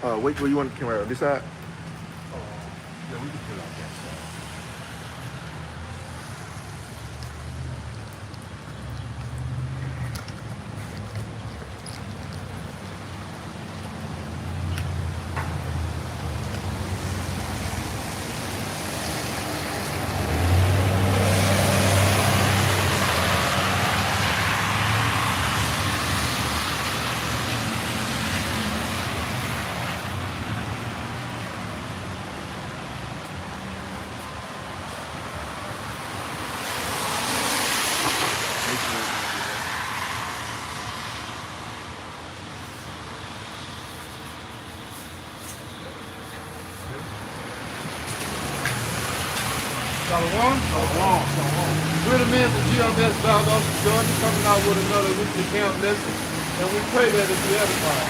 Which way you want the camera? On this side? Yeah, we can put it on that side. Shalom. We're the men from GMS Valdosta, Georgia, coming out with another weekly camp lesson, and we pray that it be edified.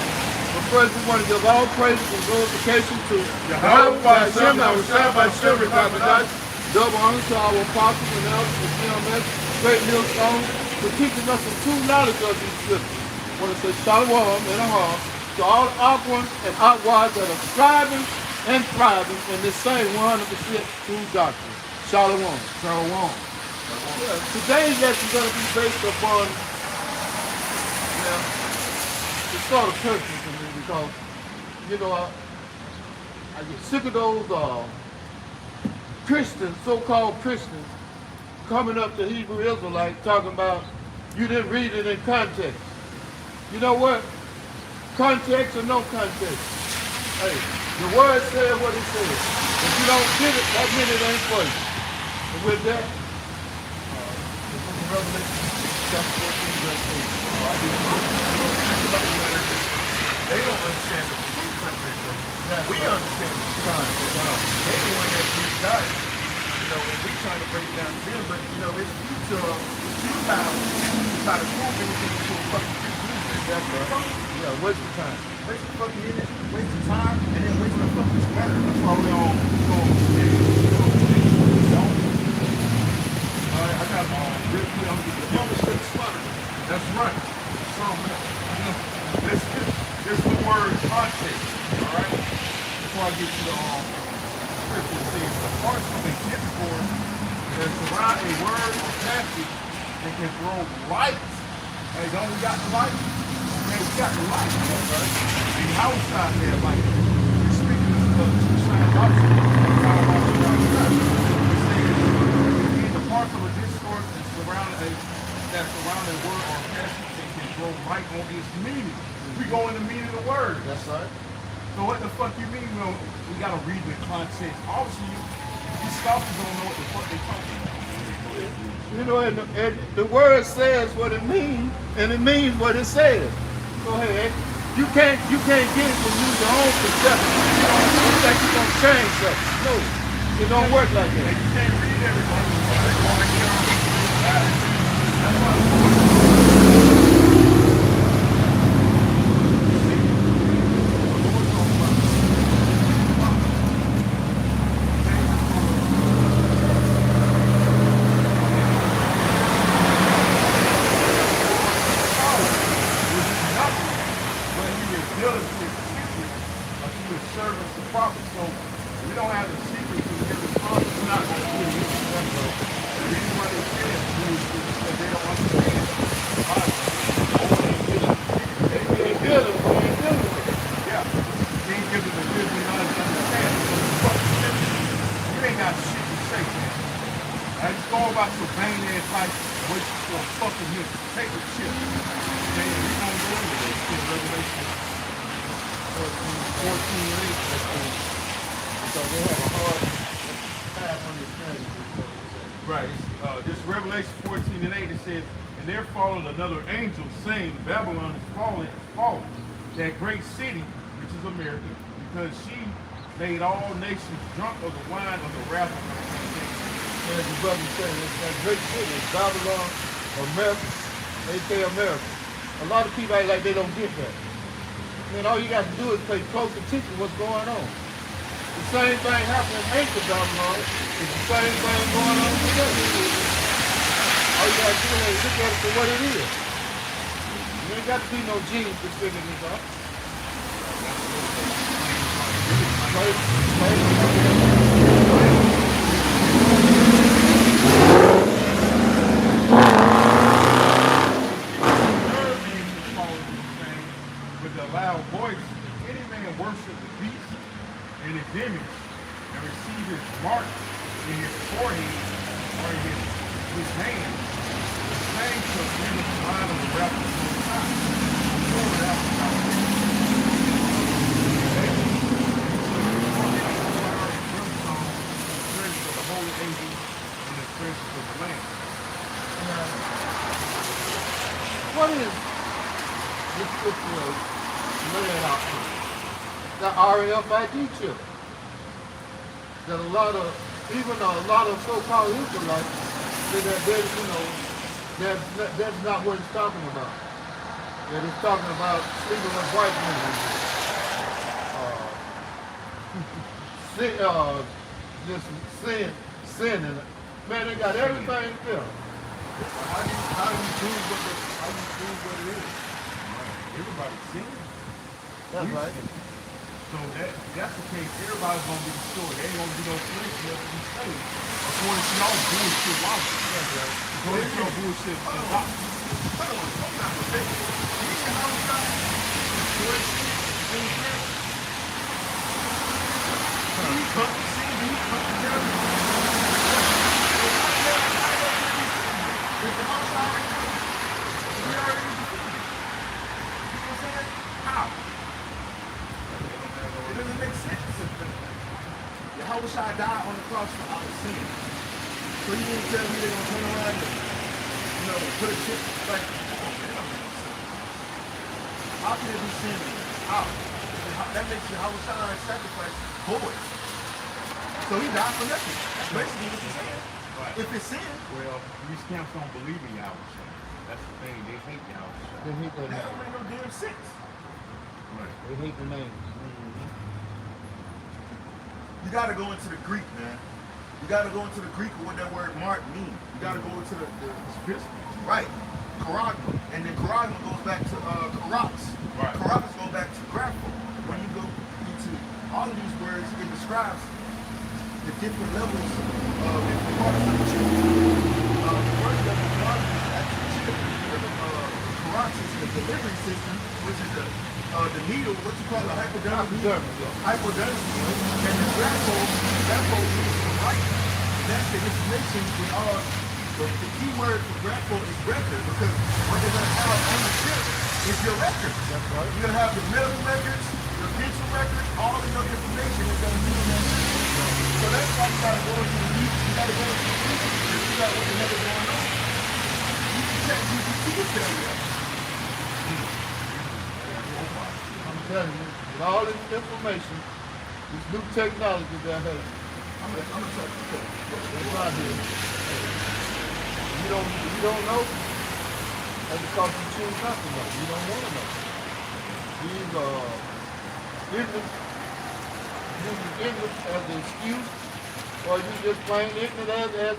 But first, we want to give all praise and glorification to Yahweh, by Hashem, by Shem, double honor to our apostles and elders of GMS, great millstones, for teaching us the true knowledge of these scriptures. I want to say shalom and aham to all Aquans and Aquas that are striving and thriving in this same 100% true doctrine. Shalom. Yeah, today's lesson is going to be based upon, it's sort of personal to me because, I get sick of those Christians, so-called Christians, coming up to Hebrew Israelites talking about you didn't read it in context. You know what? Context or no context. Hey, the word said what it said. If you don't get it, that means it ain't for you. And with that, the book of Revelation, chapter 14, verse 8. They don't understand the true context. We understand the true context. They the one that really got it. And we trying to break it down to them, but it's futile. It's futile to try to prove anything to a fucking conclusion. That's right. Yeah, waste of time. Waste of fucking energy, waste of time, and then waste of fucking sweater. That's why we all go. Alright, I got real quick. I'm gonna get the youngest with the sweater. That's right. So, this the word context. Alright? Before I get to the scripture, it says the parts of a discourse that surround a word or passage and can throw light. Hey, don't we got the light? Hey, we got the light. Right? And outside there, like, we're speaking of two signs opposite. The parts of a discourse that surround a word or passage and can throw light on its meaning. We go in the meaning of the word. That's right. So what the fuck you mean? We gotta read the context. Obviously, these scoffers don't know what the fuck they talking about. And the word says what it means, and it means what it says. Go ahead. You can't get it from your own perception. You think you're gonna change something. No, it don't work like that. And you can't read everything. That's why another angel saying, Babylon is fallen, that great city, which is America, because she made all nations drunk of the wine of the wrath of her. As the brother said, that great city, Babylon, America, they say America. A lot of people act like they don't get that. Man, all you got to do is pay close attention to what's going on. The same thing happened in ancient Babylon. It's the same thing going on today. All you gotta do is look at it for what it is. You ain't got to be no genius to figure this out. Third man shall fall into the same with a loud voice. If any man worship the beast and his image and receive his mark in his forehead or in his hand, the same shall drink of the wine of the wrath of the Most High. Pour it out without measure. And he shall be tormented with fire and brimstone in the presence of the holy angels and in the presence of the Lamb. What is this scripture laying out for? The RFID chip. That a lot of, even a lot of so-called Israelites, that's not what it's talking about. That it's talking about sleeping with white women. Just sinning. Man, they got everything there. How do you prove what it is? Everybody's sinning. That's right. So that's the case. Everybody's gonna be destroyed. There ain't gonna be no slaves left to be saved. According to y'all bullshit logic. That's right. According to your bullshit logic. How? It doesn't make sense. Yahushua died on the cross for our sin. So you didn't tell me they're gonna turn around and, put a chip like, oh man, that don't make sense. How can it be sin? How? That makes Yahushua sacrifice void. So he died for nothing. That's basically what you're saying. Right. If it's sin. Well, these camps don't believe in Yahushua. That's the thing. They hate Yahushua. They hate that That name. don't make no damn sense. Right. They hate the name. You gotta go into the Greek, man. You gotta go into the Greek of what that word mark means. You gotta go into the right. Charagma. And then charagma goes back to charax. Right. Charax goes back to grapho. When you go into all of these words, it describes the different levels of different parts of the chip. The first level of charagma is actually chip. Charax is the delivery system, which is the needle, what you call the hypodermic needle. Hypodermic needle. And the grapho means to write. That's the information with all the key word for grapho is record, because what they're gonna have on the chip is your records. That's right. You're gonna have the medical records, your dental records, all of your information is gonna be in that chip. So that's why you gotta go into the needs, you gotta go into the needs to figure out what the hell is going on. You can check GPT to tell you that. I'm telling you, with all this information, this new technology that has, I'm gonna tell you. it's out here. You don't know, that's because you choose not to know. You don't want to know. These ignorant, using ignorance as an excuse, or you just plain ignorant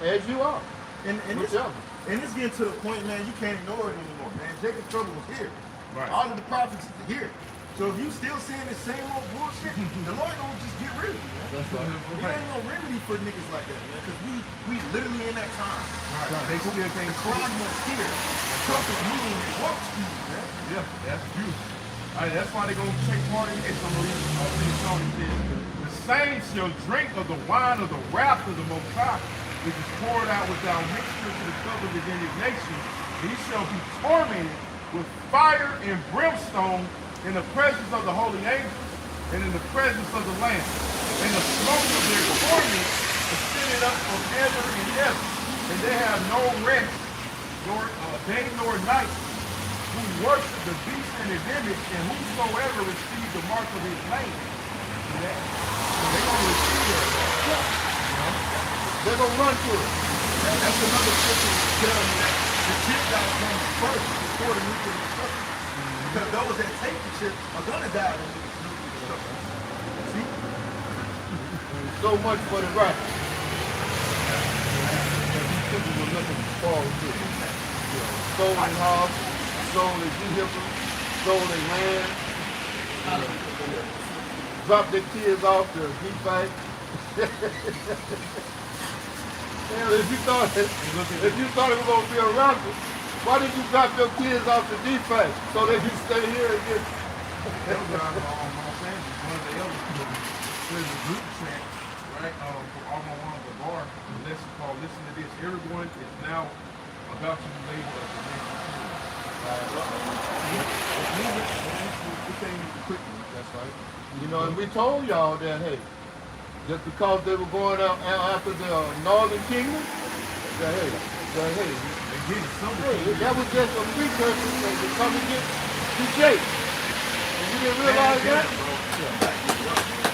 as you are. And Whichever. it's getting to the point, man, you can't ignore it anymore, man. Jacob's trouble was here. Right. All of the prophets are here. So if you still saying the same old bullshit, the Lord gonna just get rid of you, man. That's right. There ain't no remedy for niggas like that, man, because we literally in that time. Right. They still The think crime was here. Trump is moving and walk speed, man. Yeah, that's beautiful. All right, that's why they're going to take part in it. The same shall drink of the wine of the wrath of the Most High, which is poured out without mixture to the cup of his indignation. He shall be tormented with fire and brimstone in the presence of the holy angels and in the presence of the Lamb. And the smoke of their torment ascended up forever and ever. And they have no rest, nor day nor night, who worship the beast and his image, and whosoever receive the mark of his name. See that? So they're going to receive it. They're going to run to it. That's another scripture telling you that the chip gotta come first before the nuclear destruction. Because those that take the chip are gonna die in the nuclear destruction. See? So much for the right. These people were looking forward to it. Stole their house, stole their vehicle, stole their land. drop their kids off to defect. Hell, if you thought it was gonna be a raffle, why did you drop your kids off to defect so they can stay here and get? Elder out of Los Angeles, one of the elders, there's a group chat, right, for all my one of the bar, the lesson called Listen to This. Everyone is now about to be labeled as a nation. That's right. You know, and we told y'all that, hey, just because they were going out after the Northern Kingdom, that hey, that was just a precursor to come and get the Jake. And you didn't realize that?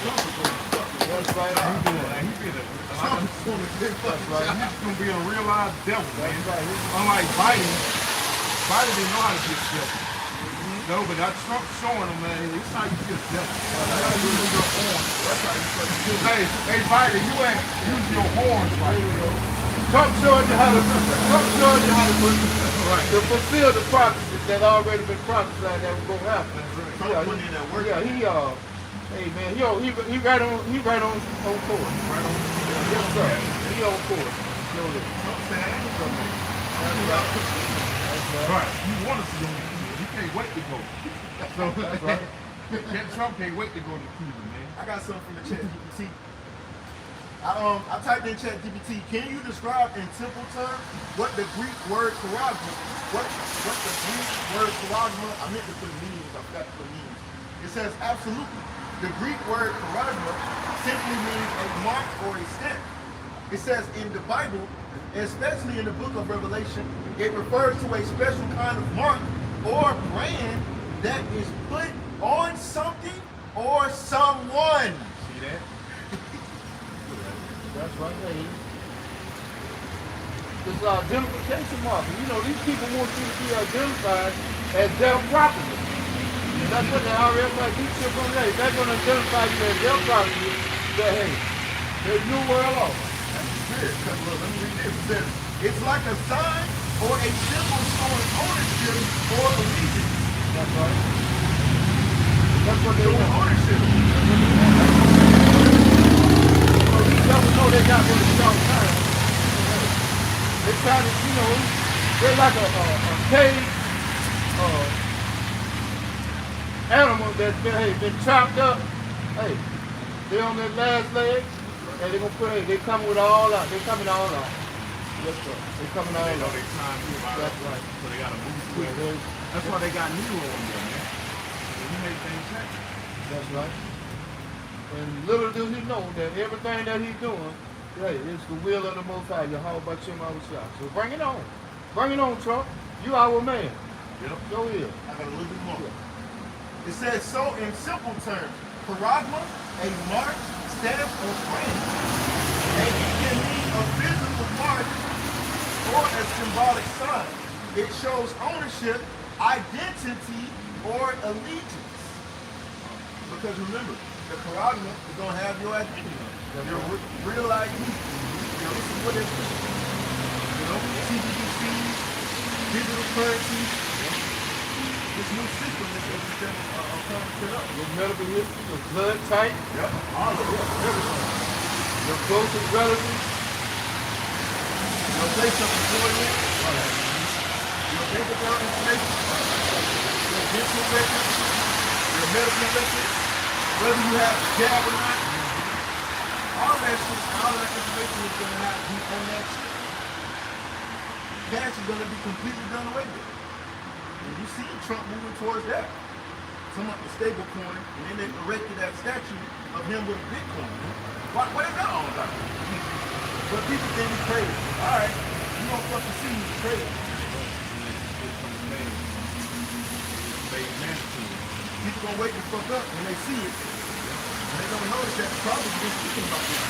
That's right. That's right. He's going to be a real live devil, man. Unlike Biden didn't know how to get devil. No, but that's Trump showing him, man. It's how you get devil. Hey, Biden, you ain't using your horns right now. Trump showing you how to fulfill the prophecies that already been prophesied that was going to happen. Hey man, he right on course. Right on. Yes sir. He on course. Right. You want us to go to Cuba. He can't wait to go. So that's right. Trump can't wait to go to Cuba, man. I got something from the chat GPT. I typed in chat GPT. Can you describe in simple terms what the Greek word charisma, what the Greek word charisma, I meant to put meanings, I forgot to put meanings. It says absolutely. The Greek word charisma simply means a mark or a stamp. It says in the Bible, especially in the book of Revelation, it refers to a special kind of mark or brand that is put on something or someone. See that? That's right. Hey. This is our identification marker. You know, these people want you to be identified as their property. And that's what the IRS like these people gonna say. They're gonna identify you as their property. That hey, they knew where I was. Let me read this. It says, it's like a sign or a symbol showing ownership or allegiance. That's right. That's what they want. Ownership. So these devils know they got what it's called time. They try to, you know, they're like a cage animal that's been chopped up. Hey, they're on their last leg. And they're gonna put they coming with all out. They're coming all out. Yes, sir. They're coming all out. They time here, That's right. So they got to move quick. That's why they got Nero on there, man. So he made things happen. That's right. And little do he know that everything that he's doing, hey, it's the will of the Most High. Yahweh Shem Shah. So bring it on. Bring it on, Trump. You our man. Yep. Go here. I got a little bit more. It says, so in simple terms, charisma, a mark, stamp, or brand. And it can mean a physical mark or a symbolic sign. It shows ownership, identity, or allegiance. Because remember, the charisma is going to have your identity. Your real ID. You know, this is what it is. You know, CBDC, digital currency. This new system that they're coming to set up. Your medical history, your blood type. Yep, all of it. Everything. Your closest relatives. Your place of employment. Your bank account information. Your dental record. Your medical record. Whether you have a jab or not. All that shit, all that information is going to have to be on that shit. Cash is going to be completely done away with. And you see Trump moving towards that. Some of the stable coin, and then they erected that statue of him with Bitcoin. What is that all about? But people think he's crazy. All right, you don't fucking see he's crazy. People gonna wake the fuck up when they see it. And they don't notice that probably been speaking about this.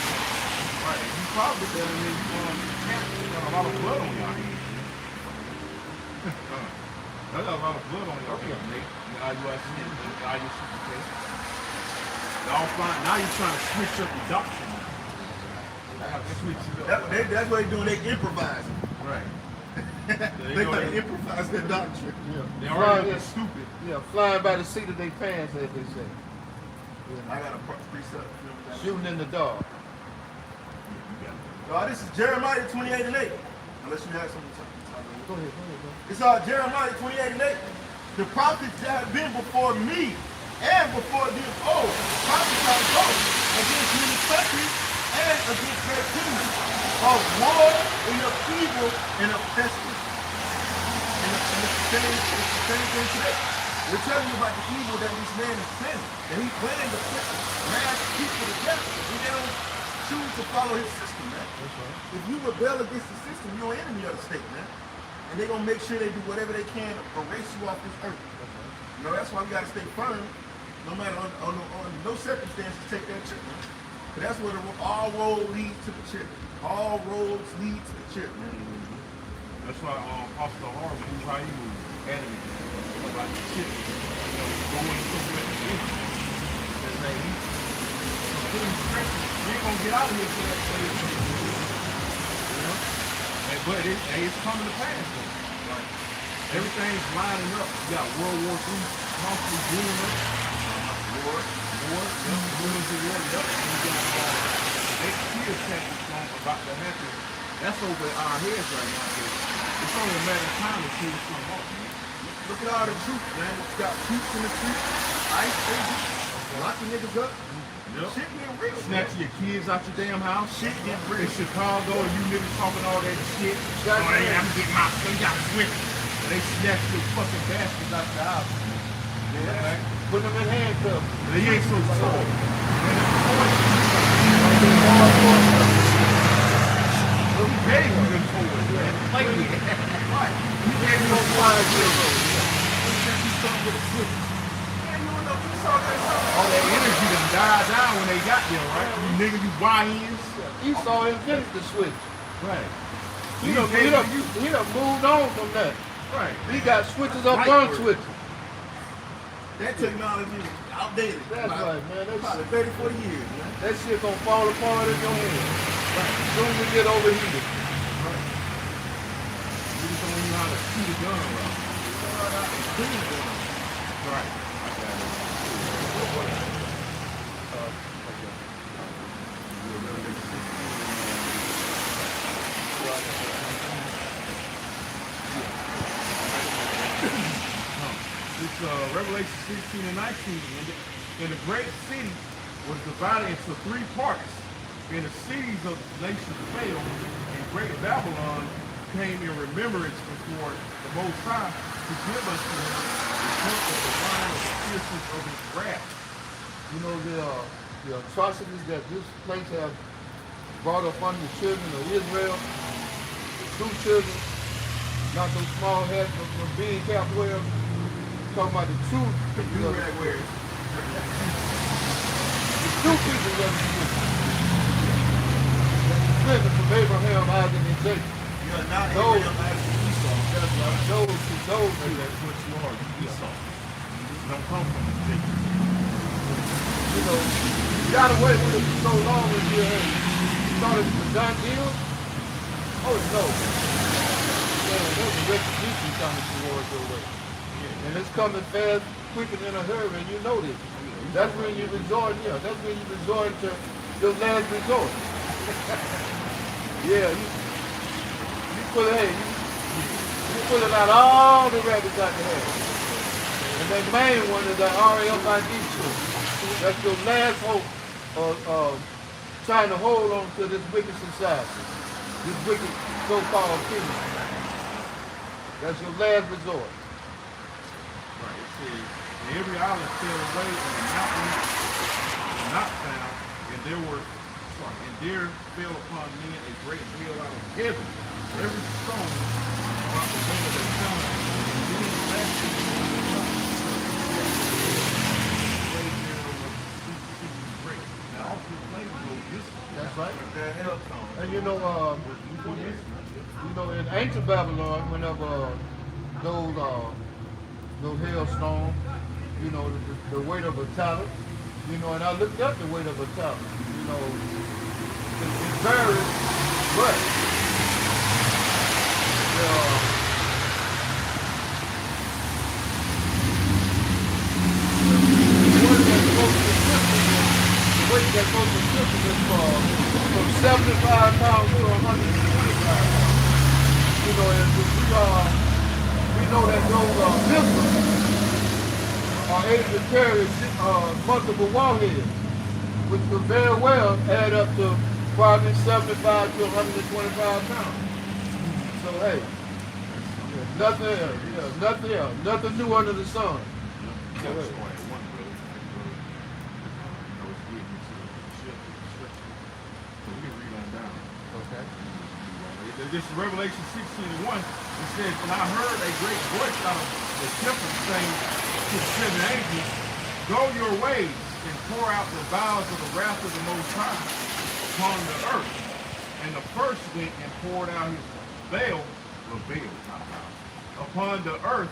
Right. You probably telling me you got a lot of blood on your hands. I got a lot of blood on your hands, Nate. Now you're trying to switch up the doctrine. I have to switch it up. That's what they're doing. They improvising. Right. They got to improvise their doctrine. Yeah. They already stupid. Yeah, flying by the seat of their pants, as they say. I got a precept. Shooting in the dark. This is Jeremiah 28 and 8. Unless you have something to talk about. Go ahead, bro. It's Jeremiah 28 and 8. The prophets that have been before me and before them prophesied both against many countries and against their kings of war and of evil and of pestilence. And it's the same thing today. We're telling you about the evil that this man is planning. And he's planning to put mass people together. And they don't choose to follow his system, man. That's right. If you rebel against the system, you're an enemy of the state, man. And they're going to make sure they do whatever they can to erase you off this earth. You know, that's why we got to stay firm, no matter on no circumstances, take that chip, man. But that's where all roads lead to the chip. All roads lead to the chip, man. That's why Pastor Harvey, Ibrahim, adamant about the chip. You know, going to the business. That's like, you ain't going to get out of here till that stage. You know? But it's coming to pass, though. Like, everything's lining up. You got World War III constantly doing up. War, yep. Rumors of war, yep. And you got the next year tactics about to happen. That's over our heads right now. It's only a matter of time to see what's going on, man. Look at all the troops, man. You got troops in the streets, ICE agents, locking niggas up. Yep. Shit getting real. Snatching your kids out your damn house. Shit getting real. In Chicago, and you niggas talking all that shit. That's Oh, right. I'm getting my son, got switch. And they snatch your fucking bastards out the house. Yeah, right? Put them in handcuffs. And they ain't so tall. Well, he gave you them toys, man. Like me. Right. He gave you those flyers with those. All that energy done died down when they got there, right? You niggas, you YNs. Esau invented the switch. Right. He done moved on from that. Right. He got switches up Right. on switches. That technology is outdated. That's right, man. Probably 30, 40 years, man. That shit gonna fall apart in your hand. As soon as it get overheated. Right. You just don't know how to shoot a gun around. Right. I got it. It's Revelation 16 and 19. And the great city was divided into three parts. And the cities of the nations fell, and great Babylon came in remembrance before the Most High to give us the tenth of the wine of the fierceness of his wrath. You know, the atrocities that this place has brought upon the children of Israel, the true children, not those small hats, but the bean cap wearers. Talking about the true people of the wearers. The true people of the descendants from Abraham, Isaac, and Jacob. You're not Those- Abraham, Isaac, and Esau. That's right. Those Hey, that's what you are. You Esau. You don't come from the state. you know, you got away with it for so long and you thought it was a done deal. Oh no. Yeah, there's a retribution coming towards your way. And it's coming fast, quicker than a hurry, and you know this. That's when you resort, that's when you resort to your last resort. Yeah, you pull it, you pulling out all the rabbits out the hat. And that main one is that RFID chip. That's your last hope of trying to hold on to this wicked society, this wicked so-called kingdom. That's your last resort. Right. It says, and every island fell away, and the mountains were not found, and there fell upon men a great hail out of heaven. Every stone about the way of their tongue, and then That's right. That hell tone. And you know, in ancient Babylon, whenever those hailstorms, the weight of a talent, and I looked up the weight of a talent, it varies, but one that's supposed to be know that those missiles are able to carry multiple warheads, which could very well add up to probably 75 to 125 pounds. So hey, nothing else, nothing new under the sun. So, hey. Okay. This is Revelation 16:1. It says, and I heard a great voice out of the temple saying to the seven angels, go your ways and pour out the vials of the wrath of the Most High upon the earth. And the first went and poured out his veil, upon the earth,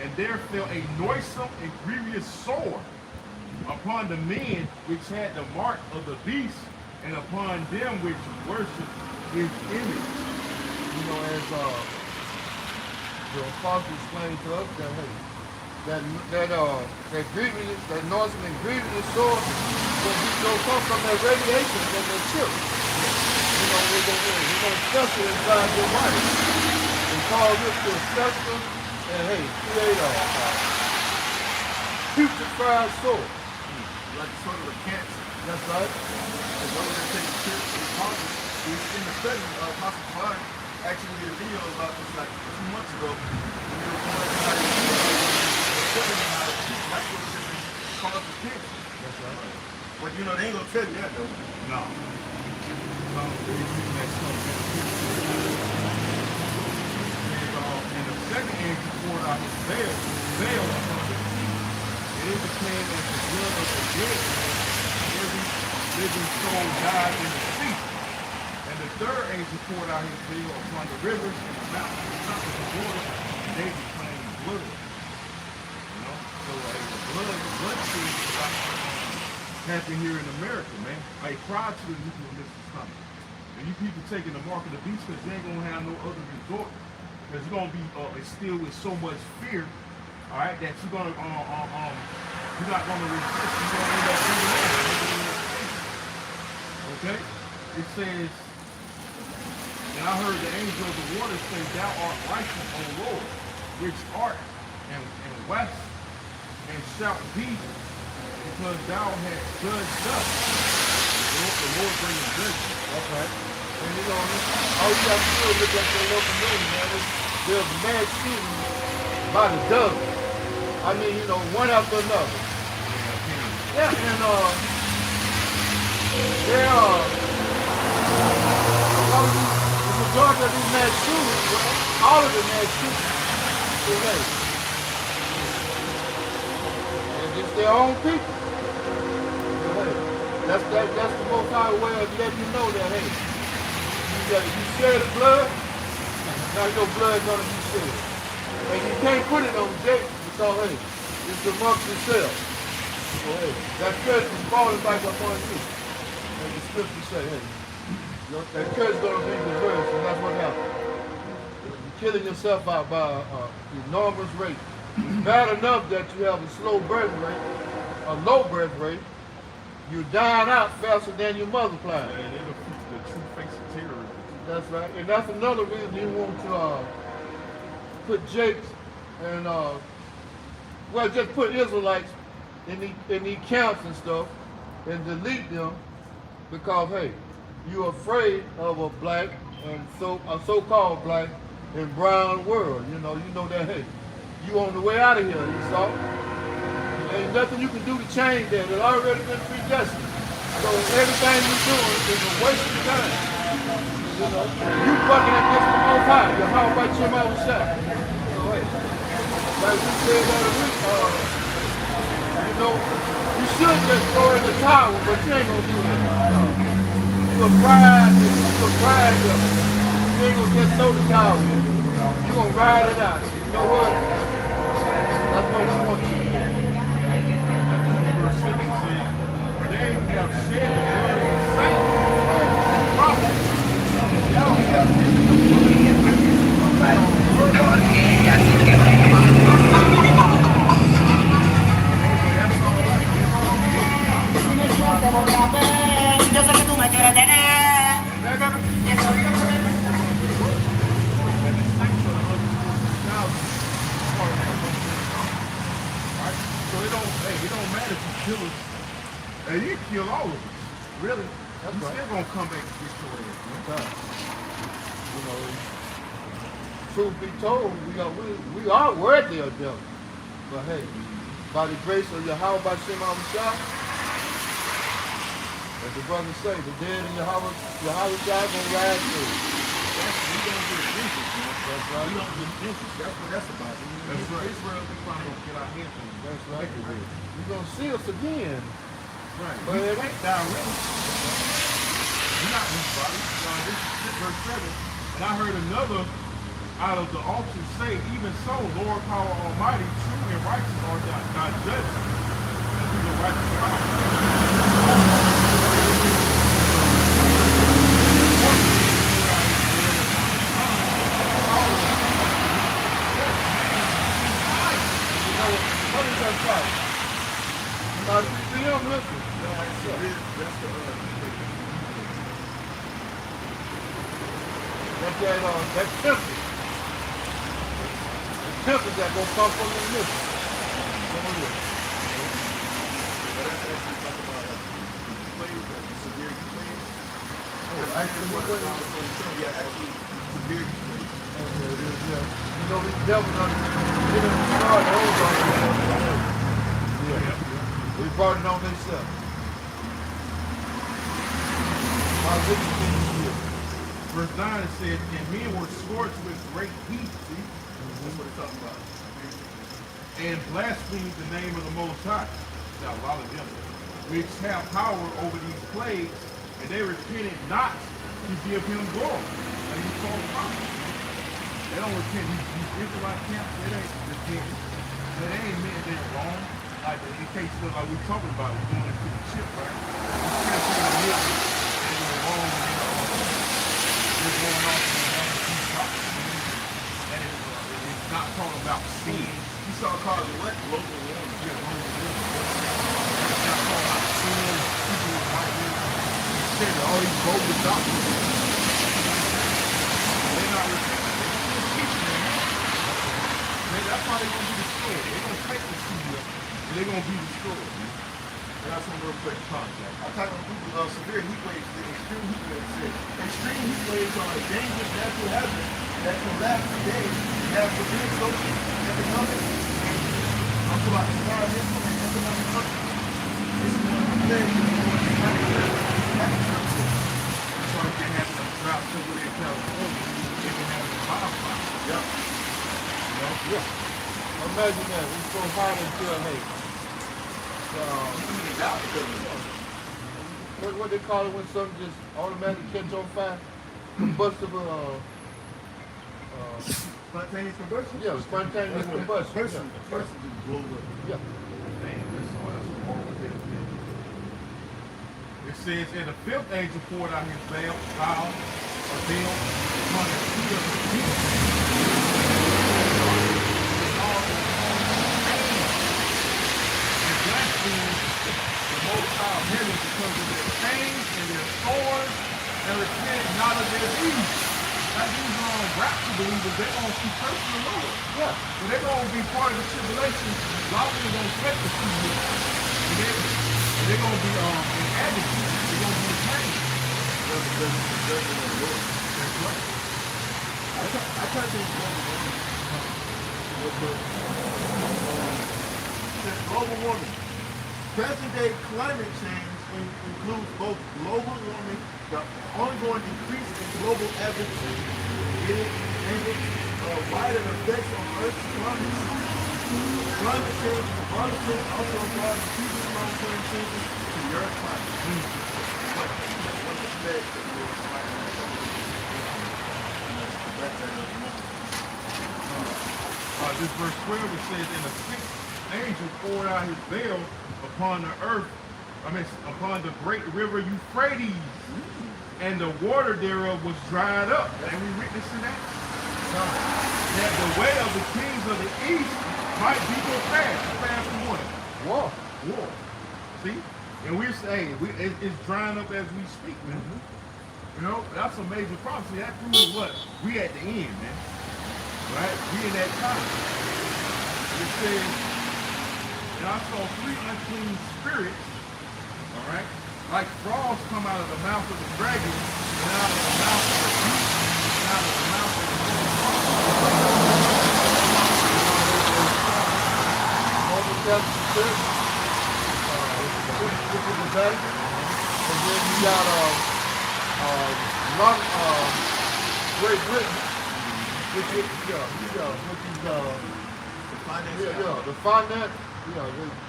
and there fell a noisome and grievous sword upon the men which had the mark of the beast, and upon them which worship his image. You know, as the apostle explained to us that hey, that grievous, that noisome and grievous sword will come from that radiation from the chip. You know, we're gonna fester inside your body and cause it to fester and hey, create a putrefied sword. Like sort of a cancer. That's right. And those that take trips to Congress, we've seen the study of Apostle Clark actually did a video about this like 2 months ago. When they were going how that's what different causes cancer. That's right. But you know, they ain't gonna tell you that though. No. And the second angel poured out his veil upon the sea. And it became as the blood of the dead. Every living soul died in the sea. And the third angel poured out his veil upon the rivers and the mountains and top of the water, and they became blood. You know? So blood sea is about happen here in America, man. Like prior to the nuclear missiles coming. And you people taking the mark of the beast because they ain't gonna have no other resort. Because you're gonna be instilled with so much fear, all right, that you're gonna you're not gonna resist. You're gonna end up doing that. Okay? It says, and I heard the angel of the water say, thou art righteous, O Lord, which art and west and shalt be, because thou hast judged us. The Lord brings judgment. Okay. And you know, all you have to do is look at your local news, man. There's mass shootings by the dozen. I mean, you know, one after another. Yeah, and there are the majority of these mass shootings, all of the mass shootings, is race. And it's their own people. That's the most high way of letting you know that, hey, you share the blood, now your blood gonna be shared. And you can't put it on Jake because, hey, it's amongst yourself. So, hey, that curse is falling back up on you. And the scripture say, hey, that curse is gonna be reversed, and that's what happened. You're killing yourself out by an enormous rate. It's bad enough that you have a slow birth rate, a low birth rate. You're dying out faster than you're multiplying. And they're the true face of terrorism. That's right. And that's another reason you want to put Jakes and, well, just put Israelites in the camps and stuff and delete them because, hey, you're afraid of a black and a so-called black and brown world. You know that, hey, you on the way out of here, you saw? Ain't nothing you can do to change that. It's already been predestined. So everything you're doing is a waste of time. You know, you bucking against the Most High. Your heart right your mouth shut. So hey, like we said the other week, you know, you should just throw in the towel, but you ain't gonna do that. You're pride. You ain't gonna just throw the towel in. You're gonna ride it out. You know what? That's what we want you to do. They have shed the blood of the saints and prophets. Yo sé que tú me quieres tener. truth be told, we are worthy of them. But hey, by the grace of Yahweh Bashem Shah, as the brother say, the dead in Yahweh Shah gonna rise through. We don't get vengeance, man. That's right. We don't get vengeance. That's what that's about. That's right. Israel, we finally gonna get our hands on it. That's right. You're gonna see us again. Right. But We can't die really. We're not weak body. This is verse 7. And I heard another out of the altar say, even so, Lord power almighty, true and righteous are thy judgments. And through the righteous power. What is that fight? See him, listen. That's that temple. The temple that gonna come from the mission. Come on here. You know, these devils done get in the car and hold on to them. Yeah. We brought it on themselves. How's it here? Verse 9 it says, and men were scorched with great heat. See? That's what it's talking about. And blasphemed the name of the Most High. Now, a lot of them, which have power over these plagues, and they repented not to give him glory. And he told them, they don't repent. These Israelite camps, they ain't repenting. They ain't meant that wrong. Like in case of like we talking about, we're going into the ship, right? These camps ain't admit they were wrong and they're going off in the wrong two topics. And it's not talking about sin. You saw called what? Global warming. Yeah, global warming. It's not talking about sin. People might be saying that all these bogus doctrines. They're not repenting. That's how they're going to be destroyed. They're going to take the city up and they're going to be destroyed. Man. I got some real quick contact. I'm talking about severe heat waves, the extreme heat waves. Extreme heat waves are a dangerous natural hazard that can last for days and have severe social, economic, I'm talking about environmental and economic consequences. This is one of the things that we're going to have to do. That's why they have a drought over there in California. They can have a wildfire. Yep. Yeah. Imagine that. It's so hot until, hey, what they call it when something just automatically catch on fire? Combustible, Spontaneous combustion? yeah, spontaneous combustion. Person just blew up. Yeah. Man, that's horrible. It says, and the fifth angel poured out his veil upon the sea of the deep. And blasphemed the Most High of heaven because of their chains and their swords, and repented not of their deeds. Like these rapture believers, they're going to see cursing the Lord. Yeah. So they're going to be part of the tribulation. Long as they're going to take the sea. And they're going to be in agony. They're going to be in pain. That's right. I try to think global warming. Present day climate change includes both global warming, the ongoing decrease in global average wider effects on Earth's climate. Climate change is volatile, also applies to future long-term changes to the Earth's climate. This verse 12 it says, and the sixth angel poured out his veil upon the earth, upon the great river Euphrates, and the water thereof was dried up. And we witnessing that? That the way of the kings of the east might be go fast. Fast from what? War. War. See? And we're saying it's drying up as we speak, man. You know, that's a major problem. See, that proves what? We at the end, man. Right? We in that time. It says, and I saw 3 unclean spirits, all right, like frogs come out of the mouth of the dragon, and out of the mouth of the beast, and out of the mouth of the Connecticut. And then you got Great Britain, which is the finance,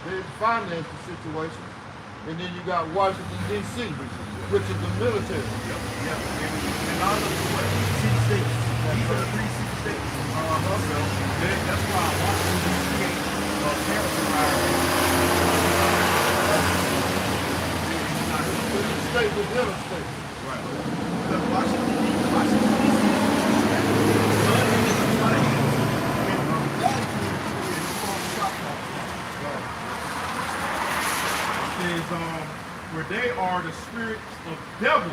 they finance the situation. And then you got Washington D.C., which is the military. And all of the what? 6 states. These are the 3 states. So that's why Washington D.C. ain't characterized. It's a state within a state. Right. Because Washington D.C. Is where they are the spirits of devils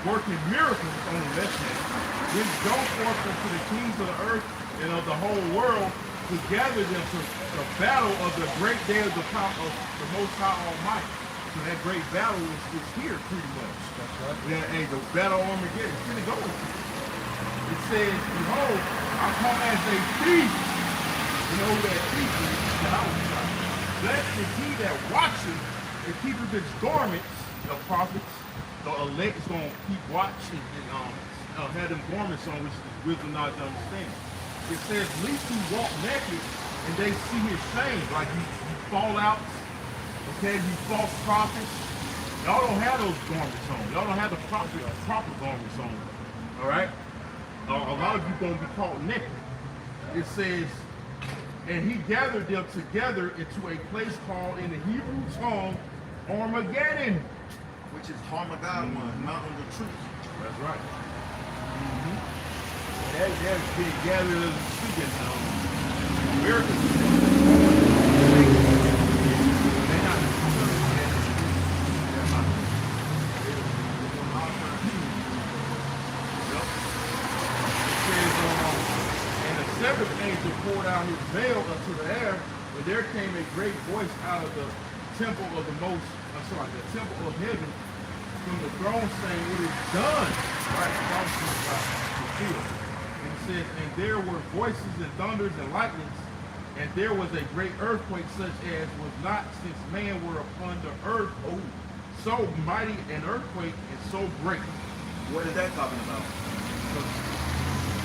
working miracles on the left hand, which go forth unto the kings of the earth and of the whole world to gather them to the battle of the great day of the power of the Most High Almighty. So that great battle is here pretty much. That's right. Yeah, and the battle of Armageddon is pretty going. It says, behold, I come as a thief. You know who that thief is? The house. Blessed is he that watches and keepeth his garments, the prophets, the elect is going to keep watching and have them garments on, which is wisdom not to understand. It says, least you walk naked and they see his shame, like you fall out, okay, you false prophets. Y'all don't have those garments on. Y'all don't have the proper garments on, all right? A lot of you going to be caught naked. It says, and he gathered them together into a place called in the Hebrew tongue Armageddon. Which is Armageddon, mountain of truth. That's right. That's being gathered as a speaking. Americans, they're not seventh angel poured out his veil unto the air, and there came a great voice out of the temple of the the temple of heaven from the throne saying, it is done. Right, fulfilled. And it says, and there were voices and thunders and lightnings, and there was a great earthquake such as was not since man were upon the earth. Oh, so mighty an earthquake and so great. What is that talking about?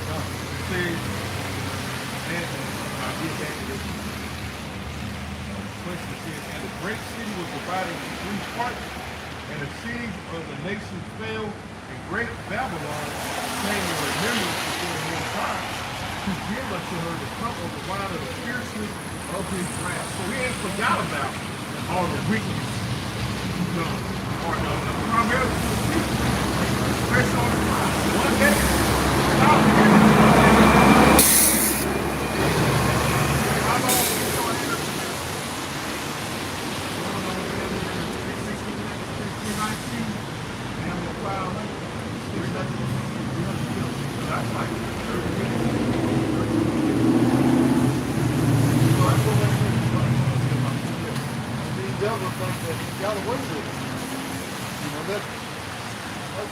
It says, and I'll get back to this. Question says, and the great city was divided into 3 parts, and the cities of the nations fell, and great Babylon came in remembrance before the Most High, to give unto her the cup of the wine of the fierceness of his wrath. So he ain't forgot about all the wickedness he's done, or primarily to the people. Fresh on the line. One day, stop it.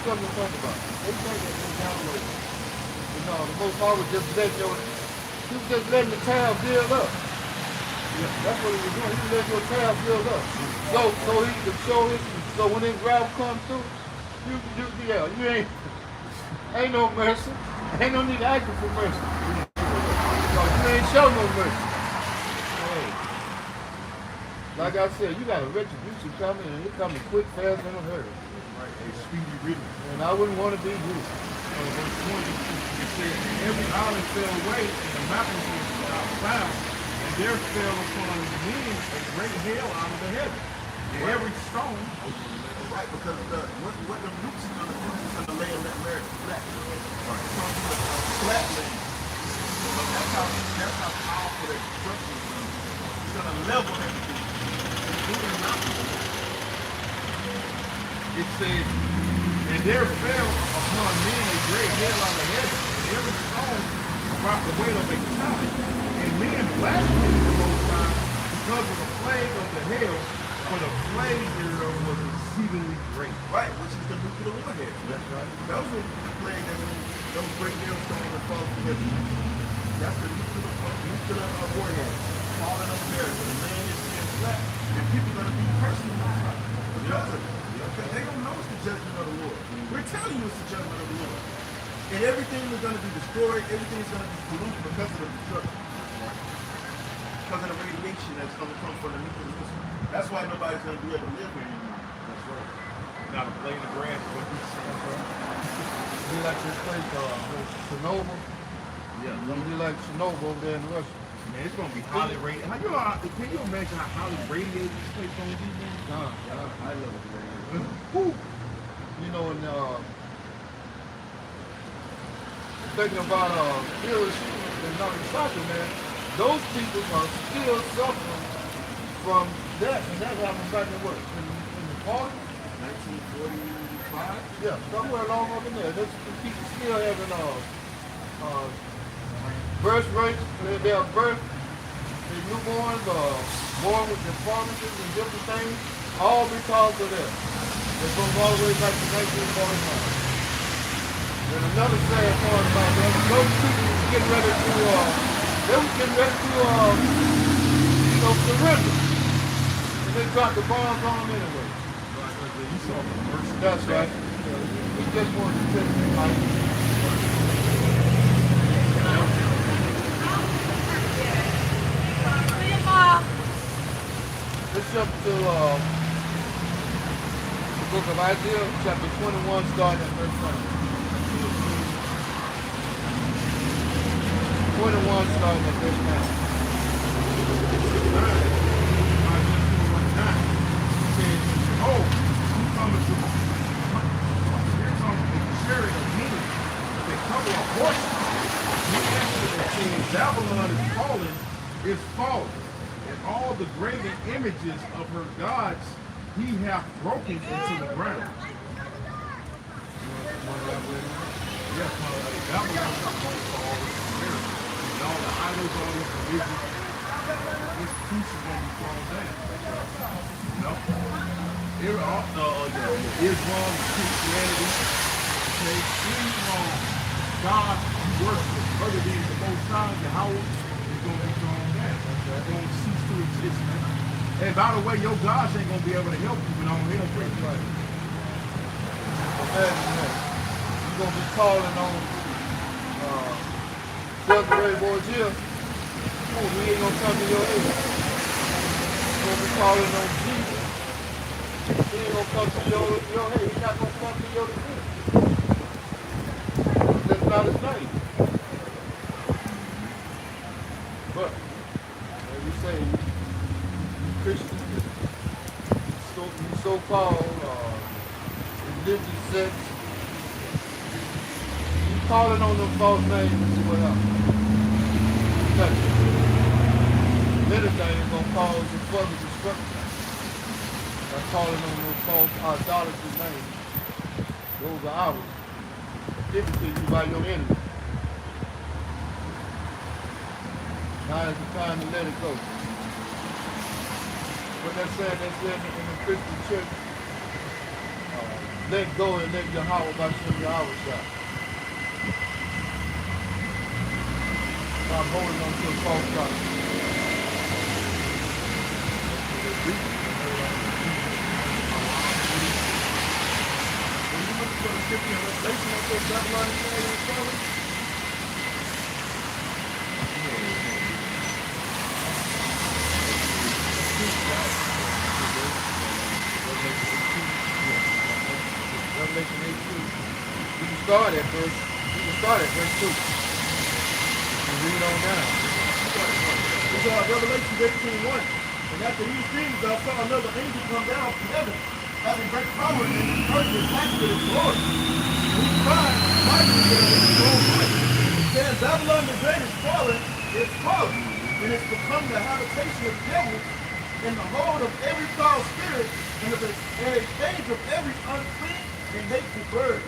Something to talk about. They think that they download. The Most High was just letting the town build up. Yeah, that's what he was doing. He was letting your town build up. So he could show it. So when this drought comes through, you ain't no mercy. Ain't no need to ask for mercy. You ain't show no mercy. Hey. Like I said, you got a retribution coming, and it's coming quick, fast, and unheard. Right, a speedy riddance. And I wouldn't want to be you. Verse 20, it says, every island fell away, and the mountains were without cloud, and there fell upon men a great hail out of the heaven. And every stone. Right, because what the roots is going to do is going to lay in that very flat. Right. It's going to be a flat land. So that's how powerful that structure is going to be. It's going to level everything. Including mountains. It says, and there fell upon men a great hail out of heaven, and every stone about the weight of a talent. And men blasphemed the Most High because of the plague of the hail, for the plague thereof was exceedingly great. Right, which is the nuclear warhead. That's right. That was the plague that those great hailstones that fall from heaven. That's the nuclear warhead falling up there. The land is flat, and people are going to be cursing the Most High because of it. Because they don't know it's the judgment of the Lord. We're telling you it's the judgment of the Lord. And everything is going to be destroyed, everything is going to be polluted because of the destruction. Because of the radiation that's going to come from the nuclear missile. That's why nobody's going to be able to live here anymore. That's right. Not a blade of grass, what you say. Be like this place, Chernobyl. Yeah. Be like Chernobyl over there in Russia. Man, it's gonna be highly rated. Can you imagine how highly radiated this place gonna be, man? I love it. Whew. You know, and thinking about Hiroshima and Nagasaki, man, those people are still suffering from that, and that happened back in what? In the 40s? 1945? Yeah, somewhere along over there. There's people still having birth rates, their birth, their newborns are born with deformities and different things, all because of that. It goes all the way back to 1945. And another sad part about that, those people was getting ready to, surrender. And they dropped the bombs on them anyway. You saw the first. That's right. We just wanted to take them out. Let's jump to the book of Isaiah, chapter 21, starting at verse 1. 21, starting at verse 9. Oh, he coming to here comes the chariot of men. They cover a horse. He answered and said, Babylon is fallen, and all the graven images of her gods he hath broken into the ground. Yes, Babylon is going to fall with and all the idols, all these religions, this piece is going to be thrown down. You know? Islam, Christianity, okay, any God you worship other than the Most High, Yahweh, is going to be thrown down. It's going to cease to exist, man. And by the way, your gods ain't going to be able to help you, but I'm going to help you. Right. Imagine that. You're going to be calling on Desiree Borgia. Oh, he ain't going to come to your aid. You're going to be calling on Jesus. He ain't gonna come to your head. He's not gonna come to your defense. That's not his name. But, as you say, Christians, so-called religious sects, you calling on them false names and see what happens. Many things gonna cause you further destruction. By calling on those false idolatry names. Those are ours. Given to you by your enemy. Now is the time to let it go. What they're saying in the Christian church, let go and let Yahweh by some Yahweh shot. Stop holding on to a false doctrine. For the 50 and Revelation that says Babylon is fallen. Revelation 8:2. We can start at verse 2. And read on down. This is Revelation 18:1. And after these things I saw another angel come down from heaven, having great power, and the earth was packed with his glory. And he cried mightily in his own voice, saying, Babylon the great is fallen, and it's become the habitation of devils, and the hold of every foul spirit, and a cage of every unclean and hateful bird.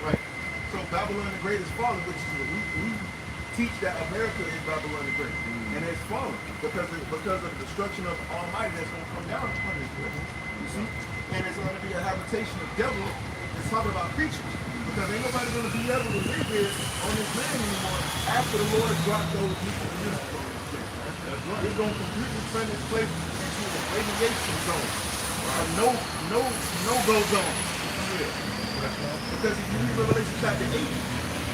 Right. So Babylon the great is fallen, which is we teach that America is Babylon the great. And it's fallen because of the destruction of Almighty that's going to come down upon this place. You see? And it's going to be a habitation of devils. It's talking about creatures. Because ain't nobody going to be able to live here on this land anymore after the Lord dropped those people in this place. It's going to completely turn this place into a radiation zone. A no-go zone. Yeah. Because if you read Revelation chapter 8, we're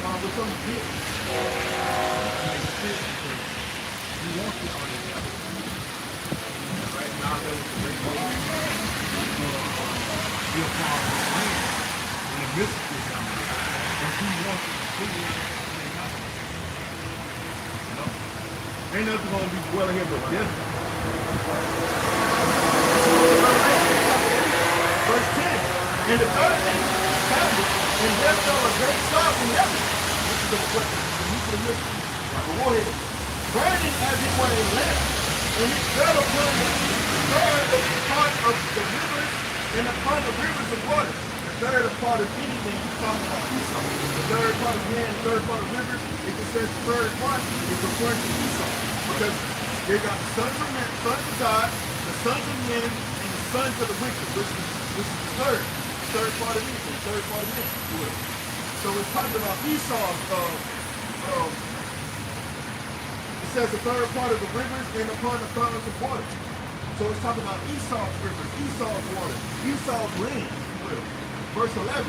coming to it. You want to on the devil. Right now, there was a radiation. Be a part of the land in the midst of this down there. And he wants to completely Ain't nothing going to be dwelling here but death. Verse 10. In the 13th tablet, and there fell a great star from heaven. This is the nuclear mystery. Like a warhead. Burning as it were a lamp. And it fell upon the third part of the rivers and upon the rivers of water. The third part of anything you talk about Esau. The third part of man, the third part of rivers, if it says the third part, it's referring to Esau. Because they got the sons of men, sons of God, the sons of men, and the sons of the wicked, which is the third part of anything, third part of men. So it's talking about Esau's, it says the third part of the rivers and upon the fountains of water. So it's talking about Esau's rivers, Esau's water, Esau's land. Verse 11.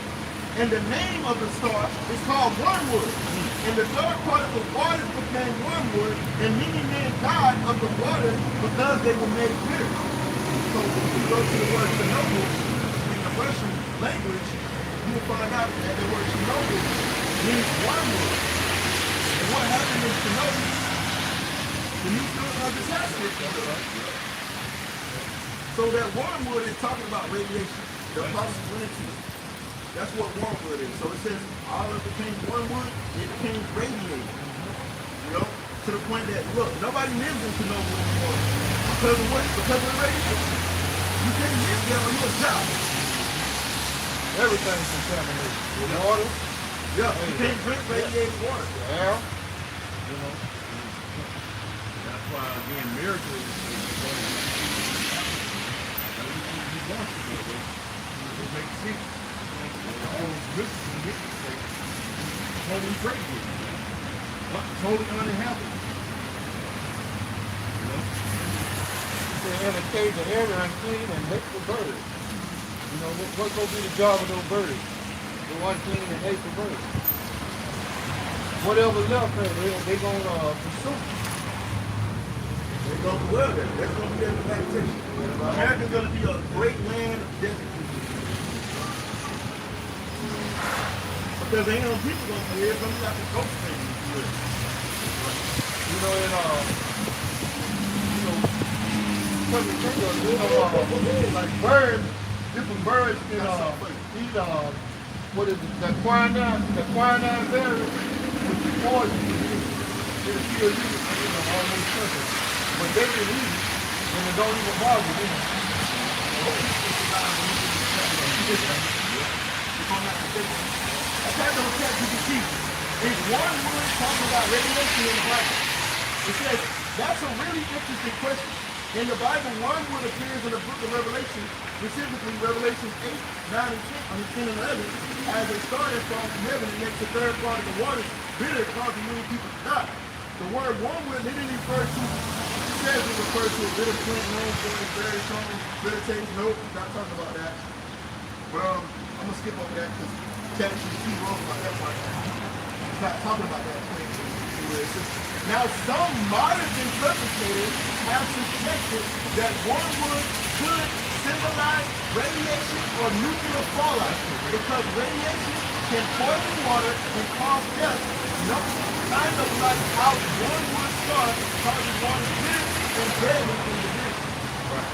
And the name of the star is called wormwood. And the third part of the waters became wormwood, and many men died of the water because they were made bitter. So if you go to the word Chernobyl in the Russian language, you will find out that the word Chernobyl means wormwood. And what happened in Chernobyl? The nuclear disaster. So that wormwood is talking about radiation, the possibility. That's what wormwood is. So it says all of it became wormwood, it became radiated. You know, to the point that, look, nobody lives in Chernobyl anymore. Because of what? Because of radiation. You can't live there on your job. Everything's contaminated. The water. Yeah, you can't drink radiated water. The air. You know. That's why, again, miracles is going to be it makes sense. All those risks and witness say, totally great here. Totally uninhabitable. You know? They indicate the air unclean and hate the birds. You know, what's going to be the job of those birds? They're unclean and hate the birds. Whatever left there, they're going to pursue. They're going to dwell there. That's going to be their habitation. America's going to be a great land of desert. Because ain't no people going to be here, some like a ghost thing. You know, like birds, different birds can eat, what is it, that quinine berry, which is poison. It'll kill you, almost perfect. But they can eat it, and it don't even bother them. I tried to look at GPT. Is wormwood talking about radiation in the Bible? It says, that's a really interesting question. In the Bible, wormwood appears in the book of Revelation, specifically Revelation 8, 9, and 10, and 11, as a starting from heaven and makes the third part of the waters bitter, causing many people to die. The word wormwood literally refers to, it says it refers to a bitter plant known for its very strong bitter taste. Nope, not talking about that. But I'm going to skip over that because ChatGPT wrote about that part. It's not talking about that plant. Now, some modern interpreters have suggested that wormwood could symbolize radiation or nuclear fallout because radiation can poison water and cause death. Kind of like how wormwood star causes water bitter and deadly in the drink. Right.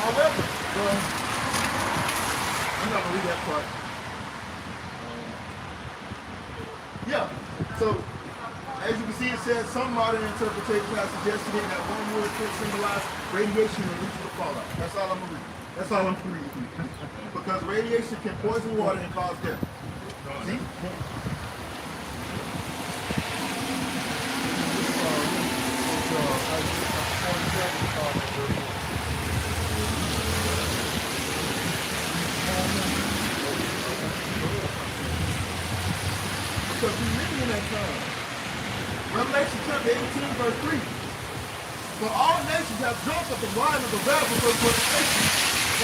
However, I'm not gonna read that part. Yeah. So as you can see, it says some modern interpretations have suggested that wormwood could symbolize radiation or nuclear fallout. That's all I'm gonna read. That's all I'm gonna read. Because radiation can poison water and cause death. See? Because we're living in that time. Revelation chapter 18, verse 3. For all nations have drunk of the wine of the wrath of her fornication,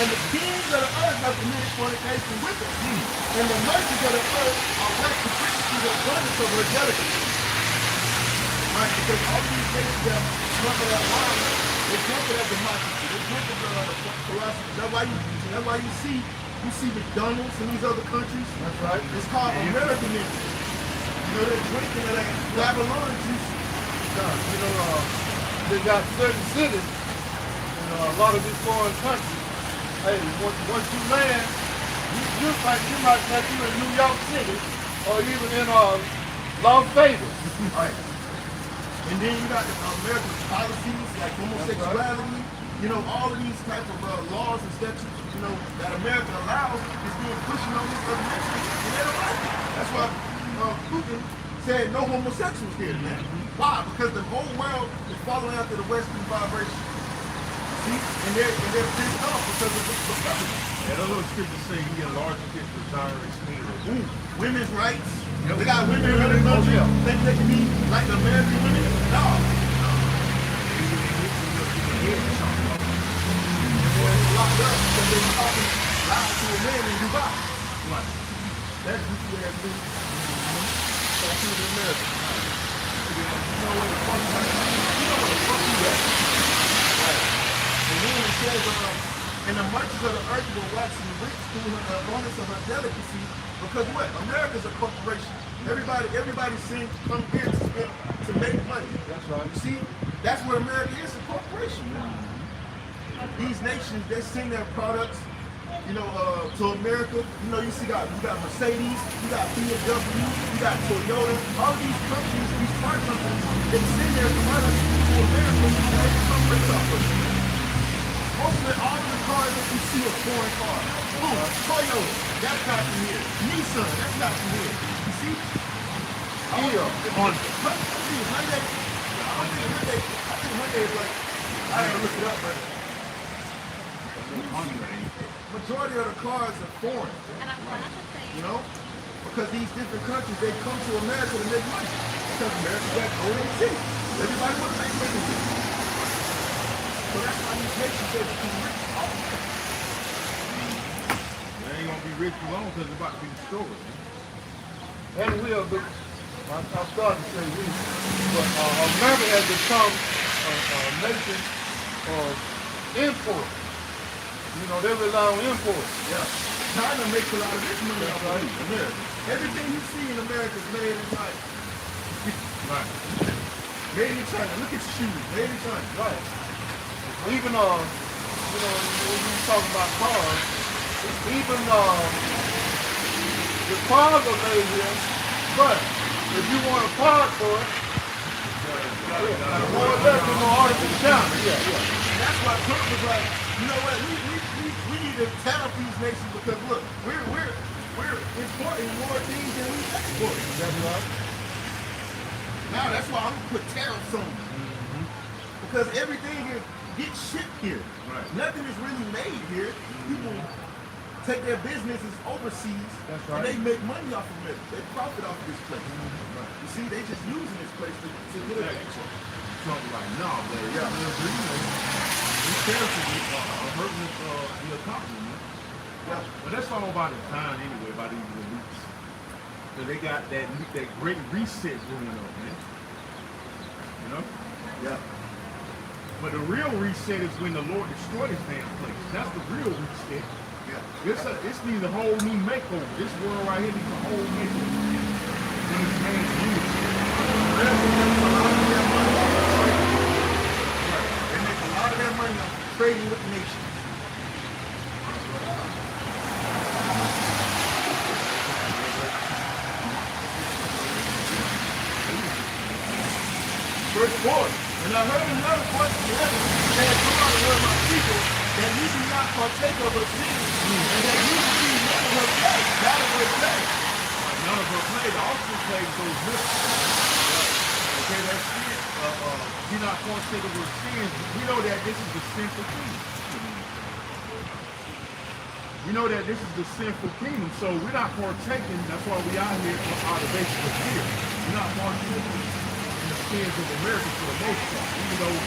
and the kings of the earth have committed fornication with her. And the merchants of the earth are waxed rich through the abundance of her delicacy. Right, because all these nations have drunk of that wine, they drunk of that democracy, they drunk of the philosophy. That's why you see McDonald's in these other countries. That's right. It's called Americanism. You know, they're drinking of that Babylon juice. You know, they got certain cities in a lot of these foreign countries. Hey, once you land, you might catch you in New York City or even in Las Vegas. Right. And then you got the American policies like homosexuality. You know, all of these type of laws and statutes, you know, that America allows is being pushed on these other nations, and they don't like it. That's why Putin said no homosexuals here, man. Why? Because the whole world is following after the Western vibration. See? And they're pissed off because of this stuff. Yeah, those little scriptures say he enlarged his desirous spirit. Women's rights. They got women in other countries think they can be like the American women. No. Locked up because they were talking loud to a man in Dubai. Right. That's what you have to do. Talk to the American. You know what the fuck you at. Right. And then it says, and the merchants of the earth will wax rich through the abundance of her delicacy. Because what? America's a corporation. Everybody seems to come here to make money. That's right. You see, that's what America is, a corporation. These nations, they send their products, you know, to America. You know, you got Mercedes, you got BMW, you got Toyota. All these companies, these car companies, they send their products to America and they become rich off of it. Mostly all of the cars that you see are foreign cars. Boom, Toyota, that's not from here. Nissan, that's not from here. You see? Kia, Honda. Hyundai. I think Hyundai is like, I gotta look it up, but majority of the cars are foreign. You know? Because these different countries, they come to America to make money. Because America got golden cities. Everybody wants to make money. So that's why these nations say become rich all the time. They ain't gonna be rich for long because it's about to be destroyed. and will be. I'm starting to say we. But America has become a nation of import. You know, they rely on imports. Yeah. China makes a lot of this money off of America. Everything you see in America is made in China. Right. Made in China. Look at shoes. Made in China. Right. Even you know, when you talk about cars, even the cars are made here, but if you want a part for it, more or less you're gonna order from China. Yeah. And that's why Trump was like, you know what, we need to tariff these nations because look, we're importing more things than we export. That's right. Now that's why I'm gonna put tariffs on them. Because everything gets shipped here. Right. Nothing is really made here. People take their businesses overseas and they make money off of it. They profit off of this place. You see, they just using this place to get a paycheck. Something like, no, but yeah, these tariffs are hurting the economy, man. Yeah. But that's all by the time anyway, by these elites. So they got that great reset going on, man. You know? Yeah. But the real reset is when the Lord destroyed this damn place. That's the real reset. Yeah. It's needs a whole new makeover. This world right here needs a whole makeover. When it's man's unity. They make a lot of their money off trading with nations. Verse 4. And I heard another voice from heaven saying, come out and learn my people, that you do not partake of her sins, and that you see none of her plague. None of her plague. None of her plague. Also plagues those lips. Okay, that's sin. Do not partake of her sins. We know that this is the sinful kingdom. We know that this is the sinful kingdom, so we're not partaking. That's why we out here on the basis of fear. We're not partaking in the sins of America for the most part, even though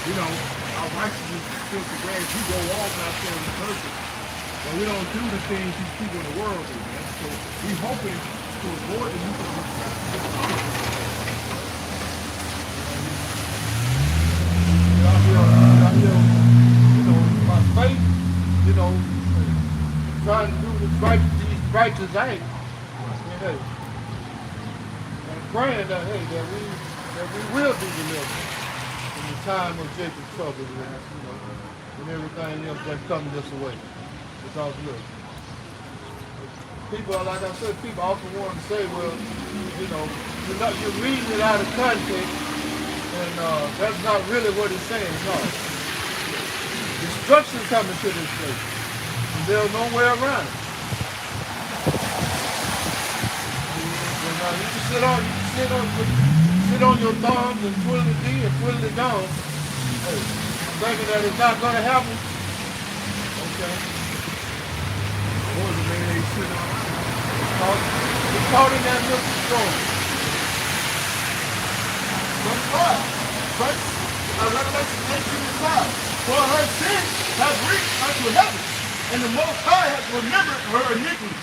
you know, our righteousness is filthy rags. We go off out there in the perfect. But we don't do the things these people in the world do, man. So we hoping to avoid the new you know, by faith, you know, trying to do these righteous acts. And hey, and praying that hey, that we will be delivered in the time of Jacob's trouble, you know, and everything else that's coming this way. Because look, people, like I said, people often want to say, well, you know, you're reading it out of context, and that's not really what it's saying. No, destruction coming to this place. And there's no way around it. And, you can sit on your thumbs and twiddle the D and twiddle it down, hey, thinking that it's not going to happen. Okay. Boy, the man ain't sitting on. It's caught in that milk storm. Verse 5. Revelation 18:5. For her sins have reached unto heaven, and the Most High has remembered her iniquity.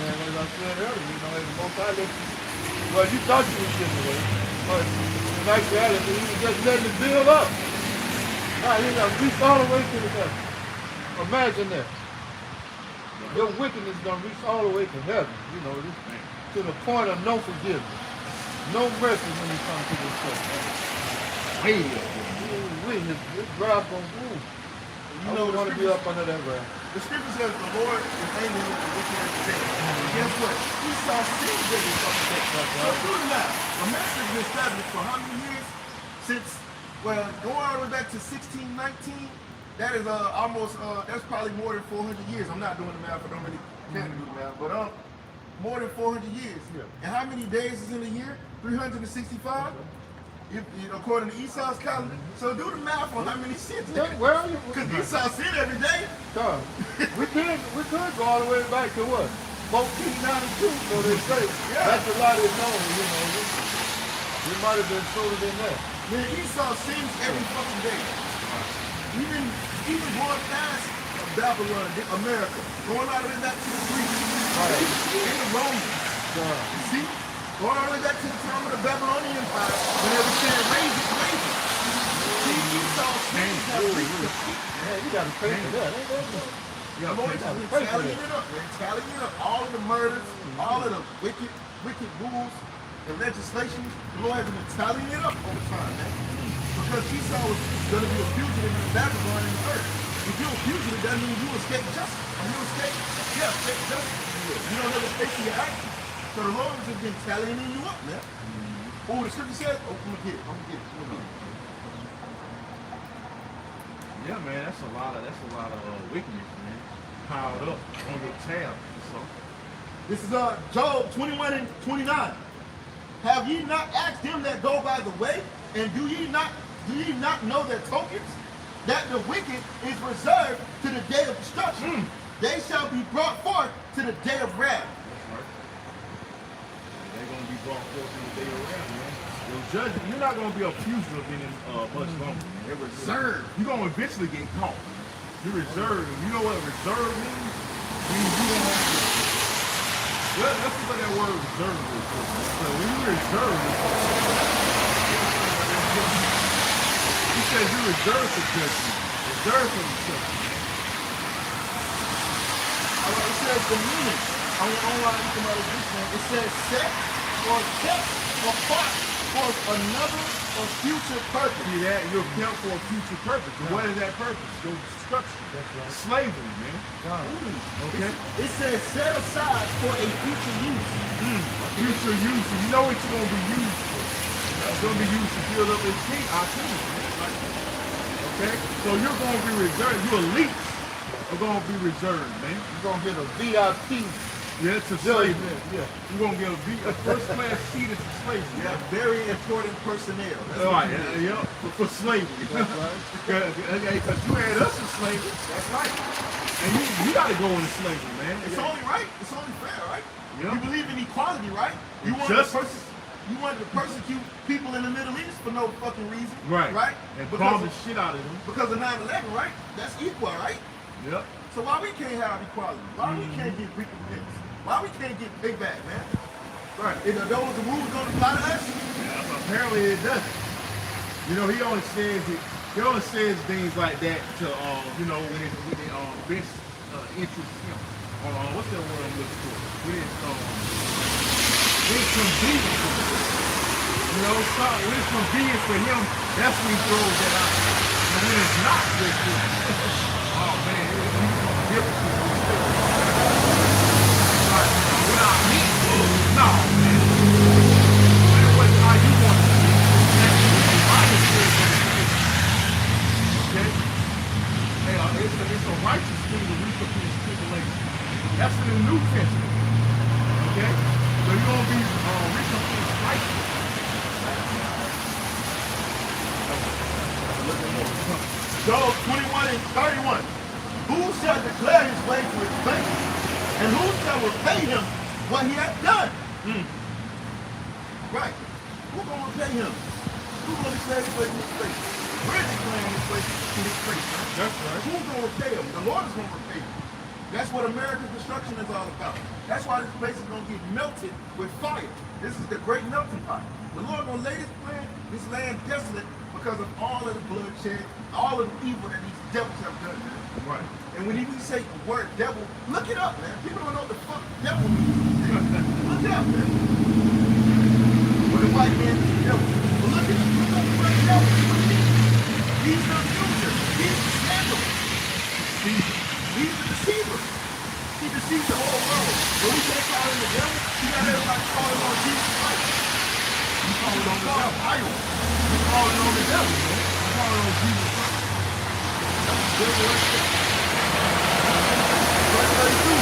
And as I said earlier, you know, the Most High well, you thought you was getting away, but in actuality, he was just letting it build up. Now, you know, reach all the way to the heaven. Imagine that. Your wickedness is going to reach all the way to heaven, you know, to the point of no forgiveness. No mercy when you come to this place. Way up. His wrath on whom? You know, want to be up under that wrath. The scripture says the Lord is angry with the wicked and the sinner. And guess what? Esau sins every fucking day. So do the math. America has been established for how many years? Since, well, going all the way back to 1619, that is almost, that's probably more than 400 years. I'm not doing the math, I don't really care to do the math, but more than 400 years. Yeah. And how many days is in a year? 365? According to Esau's calendar. So do the math on how many sins. Yeah, well, because Esau sinned every day. We could go all the way back to what? 1492, so they say. Yeah. That's a lot is known, you know. We might have been sooner than that. Man, Esau sins every fucking day. Even going past Babylon, America, going all the way back to the Greeks, and the Romans. You see? Going all the way back to the time of the Babylonian Empire, when they were saying, raise it. See, Esau sins have reached the peak. Man, you got to pay for that. The Lord has been tallying it up. They're tallying it up. All of the murders, all of the wicked rules, the legislation, the Lord has been tallying it up over time, man. Because Esau was going to be a fugitive in Babylon in the earth. If you're a fugitive, that means you escape justice. If you escape justice. You don't ever escape your actions. So the Lord has been tallying you up, man. Oh, the scripture says, I'm gonna get it. Yeah, man, that's a lot of wickedness, man. Piled up on your tab. So This is Job 21 and 29. Have ye not asked them that go by the way, and do ye not know their tokens? That the wicked is reserved to the day of destruction. They shall be brought forth to the day of wrath. they're gonna be brought forth in the day of wrath, man. Your judgment, you're not gonna be a fugitive in much longer. They're reserved. You're gonna eventually get caught. You're reserved. You know what reserve means? It means you don't have to. Well, let's look at that word reserve is. So when you reserve, he says you're reserved for judgment. Reserved for destruction. It says the meaning. On your online economic dictionary, it says set or kept apart for another or future purpose. See that? You're kept for a future purpose. And what is that purpose? Your destruction. That's right. Slavery, man. Okay? It says set aside for a future use. Future use. You know what you're going to be used for. It's going to be used to build up our team, man. Okay? So you're going to be reserved. Your elites are going to be reserved, man. You're going to get a VIP. Yeah, it's a slavery. Yeah. You're going to get a first class seat at the slavery. Yeah, very important personnel. That's All right, what it is. for slavery. That's right. Because you had us in slavery. That's right. And you got to go into slavery, man. It's only right. It's only fair, right? Yeah. You believe in equality, right? You want Justice. a person. You wanted to persecute people in the Middle East for no fucking reason. Right. Right? And Because bomb the of, shit out of them. because of 9/11, right? That's equal, right? Yep. So why we can't have equality? Why we can't get recompense? Why we can't get payback, man? Right. If those rules don't apply to us, Yeah, apparently it doesn't. You know, he only says it. He only says things like that to, you know, when it best interests him. What's that word I'm looking for? When it's convenient for him. You know, when it's convenient for him, that's when he throws that out. And when it's not good for him, oh man, it's different. Like, when I meet, no, man. When it wasn't how you want it to be. I just feel okay? Hey, it's a righteous thing to reap up his tribulation. That's in the New Testament. Okay? So you're going to be reaping up his righteousness. Job 21:31. Who shall declare his way to his face? And who shall repay him what he hath done? Right. Who gonna repay him? Who gonna declare his way to his face? We're declaring his way to his face. That's right. Who's gonna repay him? The Lord is gonna repay him. That's what America's destruction is all about. That's why this place is gonna get melted with fire. This is the great melting pot. The Lord gonna lay this land desolate because of all of the bloodshed, all of the evil that these devils have done, man. Right. And when we say the word devil, look it up, man. People don't know what the fuck devil means. Look it up, man. When the white man is the devil. But look at it. Look up the word devil. He's the accuser. He's the scandal. He's the deceiver. He deceives the whole world. When we say call him the devil, you got everybody calling on Jesus Christ. You calling on the devil. Idols. You calling on the devil, man. You calling on Jesus Christ. Verse 32.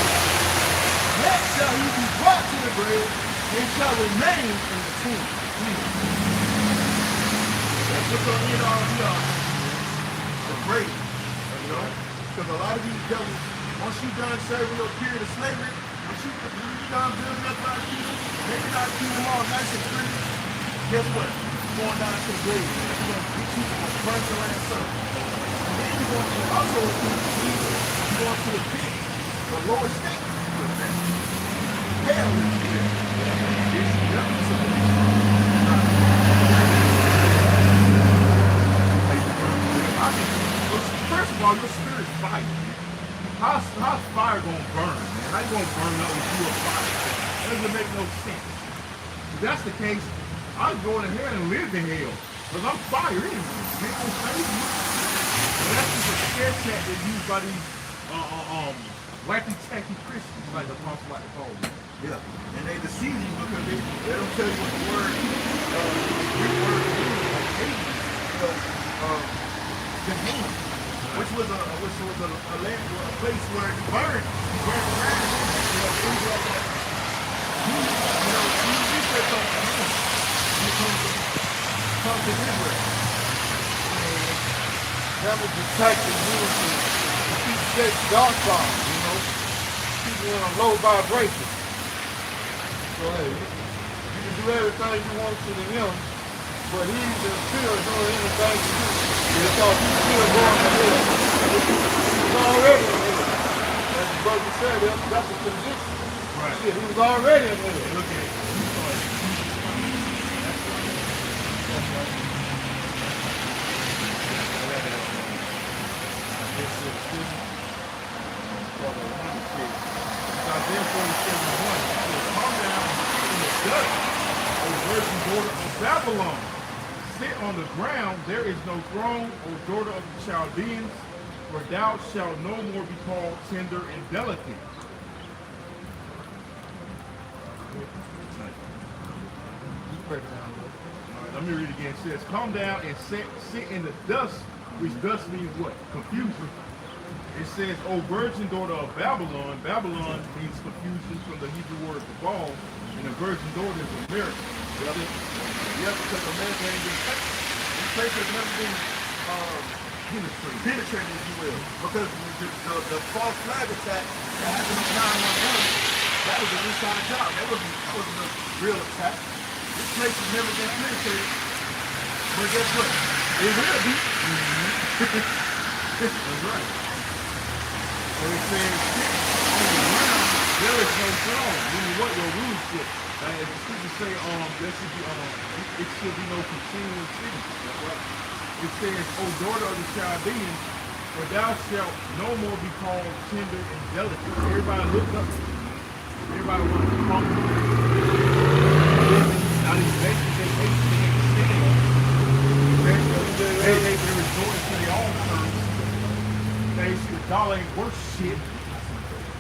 Yet shall he be brought to the grave and shall remain in the tomb. That's what's going to end all the grave. You know? Because a lot of these devils, once you done serving your period of slavery, once you done building up a lot of people, maybe not keep them all nice and pretty, guess what? You're going down to the grave. You're going to get you a burnt around sun. And then you're going to also you're going to the pit, the lower state. Hell is there. First of all, your spirit's fire. How's fire gonna burn, man? How you gonna burn up with you a fire? That doesn't make no sense. If that's the case, I'll go to hell and live in hell. Because I'm fire anyway. They gonna save me. And that's just a scare tactic used by these wacky-tacky Christians, like the apostle like to call them. Yeah, and they deceive you because they don't tell you what the word, Greek word is, like Hades, Gehenna, which was a land, a place where he burned around, things like that. You research on Gehenna when it comes to Israel. That was the tactic used to keep that dark bomb, you know, people in a low vibration. So hey, you can do everything you want to him, but he's still doing anything to you because he's still going to hell. He's already in hell. As the brother said, that's a condition. Right. Shit, he was already in hell. Look at it. Isaiah 47:1 says, come down and sit in the dust, O virgin daughter of Babylon. Sit on the ground, there is no throne, O daughter of the Chaldeans, for thou shalt no more be called tender and delicate. All right, let me read it again. It says, come down and sit in the dust, which dust means what? Confusion. It says, O virgin daughter of Babylon. Babylon means confusion from the Hebrew word for ball, and a virgin daughter is a miracle. Yep, because America ain't been touched. This place has never been penetrated, if you will. Because the false flag attack that happened on 9/11, that was an inside job. That wasn't a real attack. This place has never been penetrated. But guess what? It will be. That's right. So it says, sit on the ground, there is no throne. Meaning what? Your rulership. As the scriptures say, there should be, it should be no continuing city. That's right. It says, O daughter of the Chaldeans, for thou shalt no more be called tender and delicate. Everybody looked up. Everybody wanted to come. Now these nations, they hate sin. They resort to their own terms. They see the dollar ain't worth shit.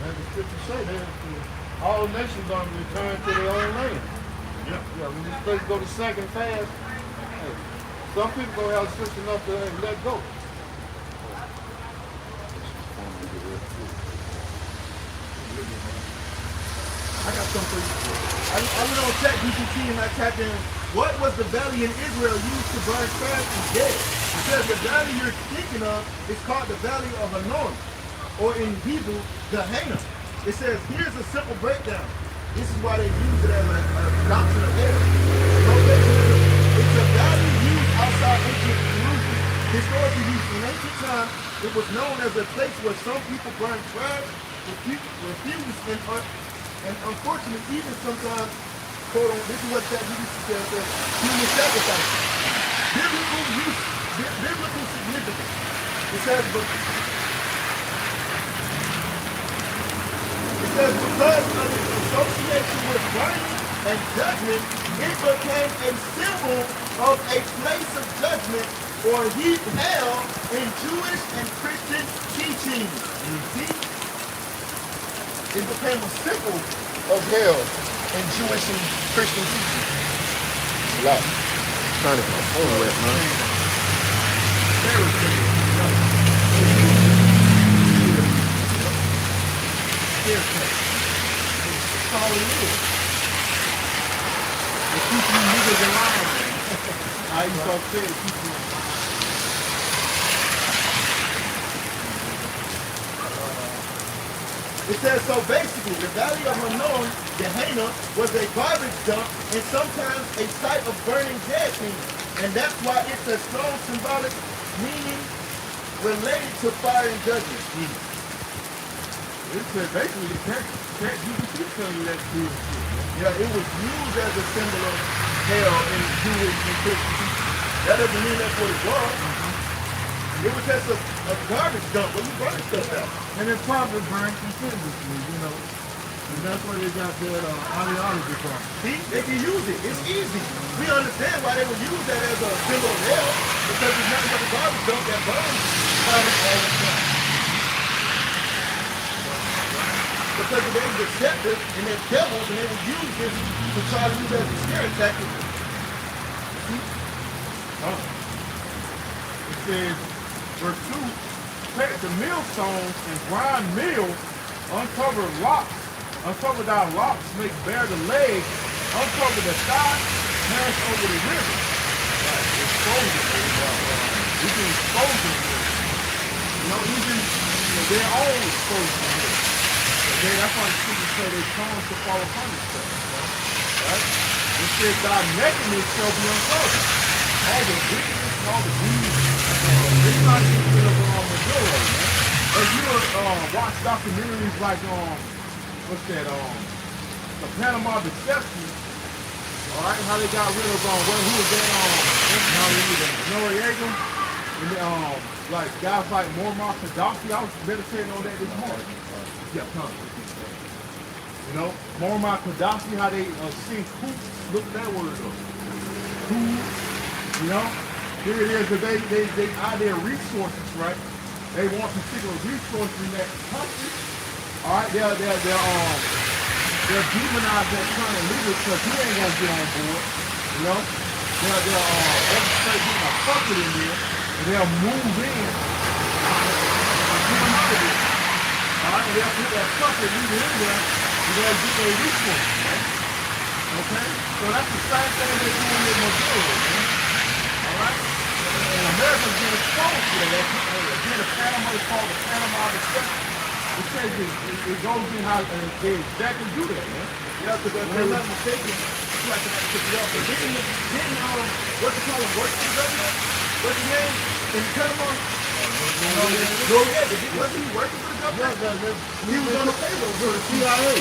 As the scripture say, all nations are to return to their own land. Yeah. Yeah, when this place go to second fast, hey, some people gonna have sense enough to let go. I got something for you. I went on ChatGPT and I typed in, what was the valley in Israel used to burn trash and dead? It says the valley you're thinking of is called the valley of Anon, or in Hebrew, Gehenna. It says, here's a simple breakdown. This is why they use it as a doctrine of error. It's a valley used outside ancient Jerusalem. Historically used in ancient times, it was known as a place where some people burned trash, refused, and unfortunately, even sometimes, quote on, this is what that says, human sacrifice. Biblical significance. It says, because of its association with burning and judgment, it became a symbol of a place of judgment or heap hell in Jewish and Christian teaching. You see? It became a symbol of hell in Jewish and Christian teaching. A lot. Trying to get my phone wet, man. That's all it is. It keeps you niggas alive. I used to say it keeps you alive. It says, so basically, the valley of Anon, Gehenna, was a garbage dump and sometimes a site of burning dead things. And that's why it's a strong symbolic meaning related to fire and judgment. It said basically the ChatGPT telling you that too. Yeah, it was used as a symbol of hell in Jewish and Christian teaching. That doesn't mean that's what it was. It was just a garbage dump where you burn stuff out. And it probably burns considerably, you know. And that's why they got that ideology from. See, they can use it. It's easy. We understand why they would use that as a symbol of hell, because it's nothing but a garbage dump that burns all the time. Because they were deceptive and they're devils and they would use this to try to use it as a scare tactic. See? It says, verse 2, take the millstones and grind meal, uncover thy locks, make bare the legs, uncover the thigh, pass over the river. Right, expose it. You can expose it. You know, even their own exposure. Okay, that's why the scriptures say they tongues to fall upon themselves. Right? It says thy nakedness shall be uncovered. All the wickedness and all the deeds. It's not just a bit of majority, man. If you watch documentaries like what's that, the Panama Deception, all right, how they got rid of who was that Noriega, and like guys like Muammar Gaddafi. I was meditating on that this morning. Yeah, come. You know, Muammar Gaddafi, how they sing coups. Look at that word up. Coups. You know, here it is. They are their resources, right? They want particular resources in that country. All right, they'll demonize that current leader because he ain't gonna get on board. You know, they'll orchestrate getting a puppet in there, and they'll move in and get him out of there. All right, and they'll put that puppet leader in there, and they'll get their resources, right? Okay, so that's the same thing they're doing with Missouri, man. All right, and America's been exposed to that. Again, the Panama is called the Panama Deception. It says it goes in how they exactly do that, man. Yeah, because if they're not mistaken, flashing at to pick it up. But didn't what you call him, work for the government? What's his name? In Panama? Noriega. Wasn't he working for the government? He was on the payroll for the CIA.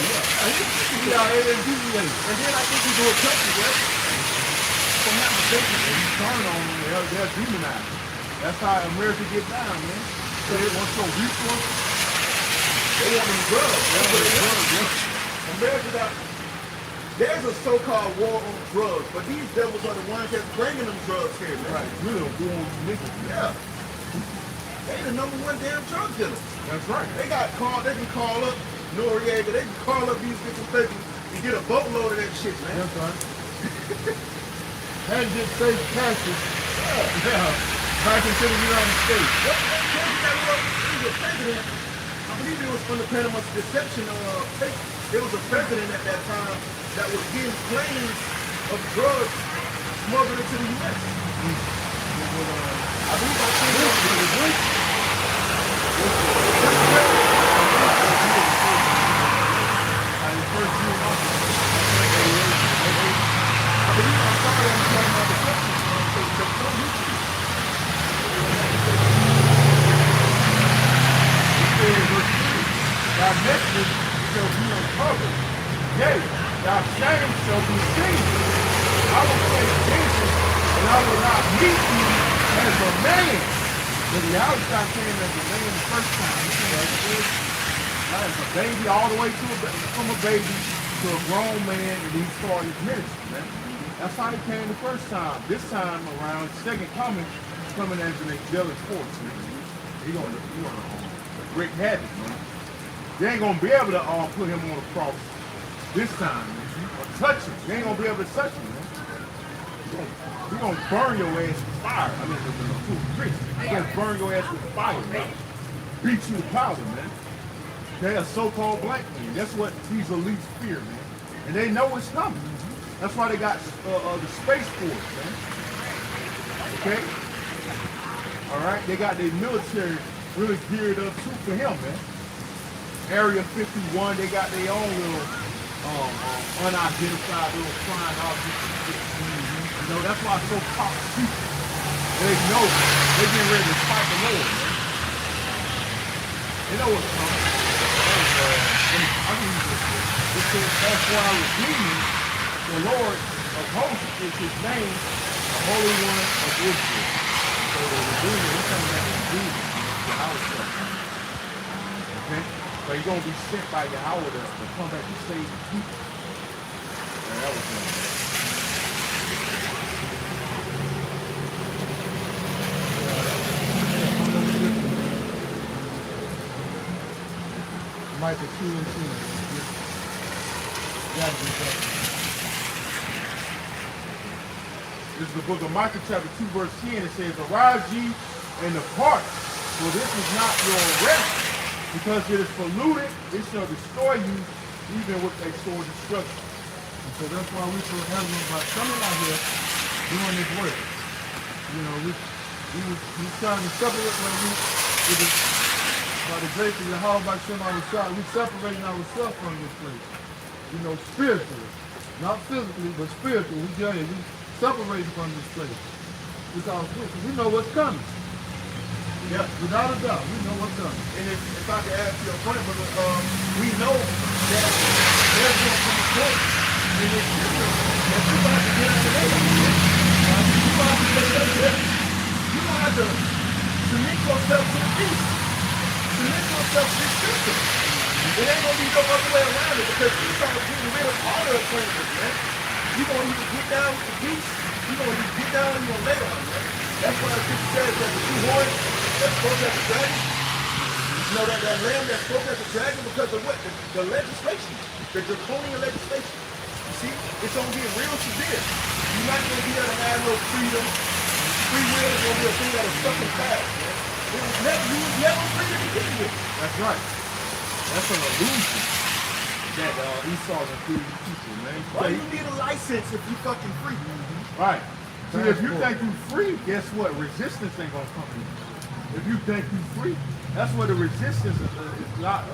CIA and DEA. And then I think he do a country, right? If I'm not mistaken, when you turn on them, they're demonized. That's how America get down, man. So they want so resources. They want them drugs. That's what they want. America got. There's a so-called war on drugs, but these devils are the ones that's bringing them drugs here, man. Right, we're the war on niggas. Yeah. They the number one damn drug dealer. That's right. They can call up Noriega, they can call up these different places and get a boatload of that shit, man. That's right. And get safe passage. Yeah. Back into the United States. What president was president? I believe it was from the Panama Deception tape. There was a president at that time that was getting claims of drugs smuggled into the U.S. I believe I seen it. I believe I saw it on the Panama Deception tape. Thy nakedness shall be uncovered. Yea, thy shame shall be seen. I will say Jesus, and I will not meet you as a man. But the outside came as a man the first time. He came as a baby, all the way from a baby to a grown man, and he started his ministry, man. That's how he came the first time. This time around, second coming as an angelic force, man. He gonna wreak havoc, man. They ain't gonna be able to put him on the cross this time, man. Or touch him. They ain't gonna be able to touch him, man. He gonna burn your ass with fire. I mean, he's gonna burn your ass with fire, man. Beat you with powder, man. They are so-called black men. That's what these elites fear, man. And they know it's coming. That's why they got the Space Force, man. Okay? All right? They got their military really geared up too for him, man. Area 51, they got their own little unidentified little flying objects. You know, that's why it's so top secret. They know they getting ready to fight the Lord, man. They know what's coming. I can use this. It says, that's why redeeming the Lord of hosts is his name, the Holy One of Israel. So the Redeemer, he's coming back to redeem the house. Okay? So you're going to be sent by Yahweh to come back and save the people. And that was him. Micah 2 and 2. This is the book of Micah chapter 2 verse 10. It says, arise ye and depart, for this is not your rest, because it is polluted, it shall destroy you, even with a sword destruction. And so that's why we feel hesitant about coming out here doing this work. You know, we trying to separate by the grace of Yahweh by Shem Shah, we separating ourselves from this place. You know, spiritually. Not physically, but spiritually. We separating from this place. Because we know what's coming. Yeah. Without a doubt, we know what's coming. And if I could add to your point, but we know that there's going to come a point in this system that you're about to get out of there. You're about to get out of there. You're going to have to submit yourself to the beast. Submit yourself to this system. It ain't going to be no other way around it, because he's trying to get rid of all the appointments, man. You're going to either get down with the beast, you're going to either get down and you're going to lay down, man. That's why the scripture says that the two horns that spoke at the dragon, you know, that lamb that spoke at the dragon, because of what? The legislation, the draconian legislation. You see, it's going to get real severe. You're not going to be able to have no freedom. Free will is going to be a thing that is stuck in fast, man. You was never free to begin with. That's right. That's an illusion that Esau and free people, man. Why you need a license if you fucking free? Right. See, if you think you free, guess what? Resistance ain't gonna come to you. If you think you free, that's where the resistance is not,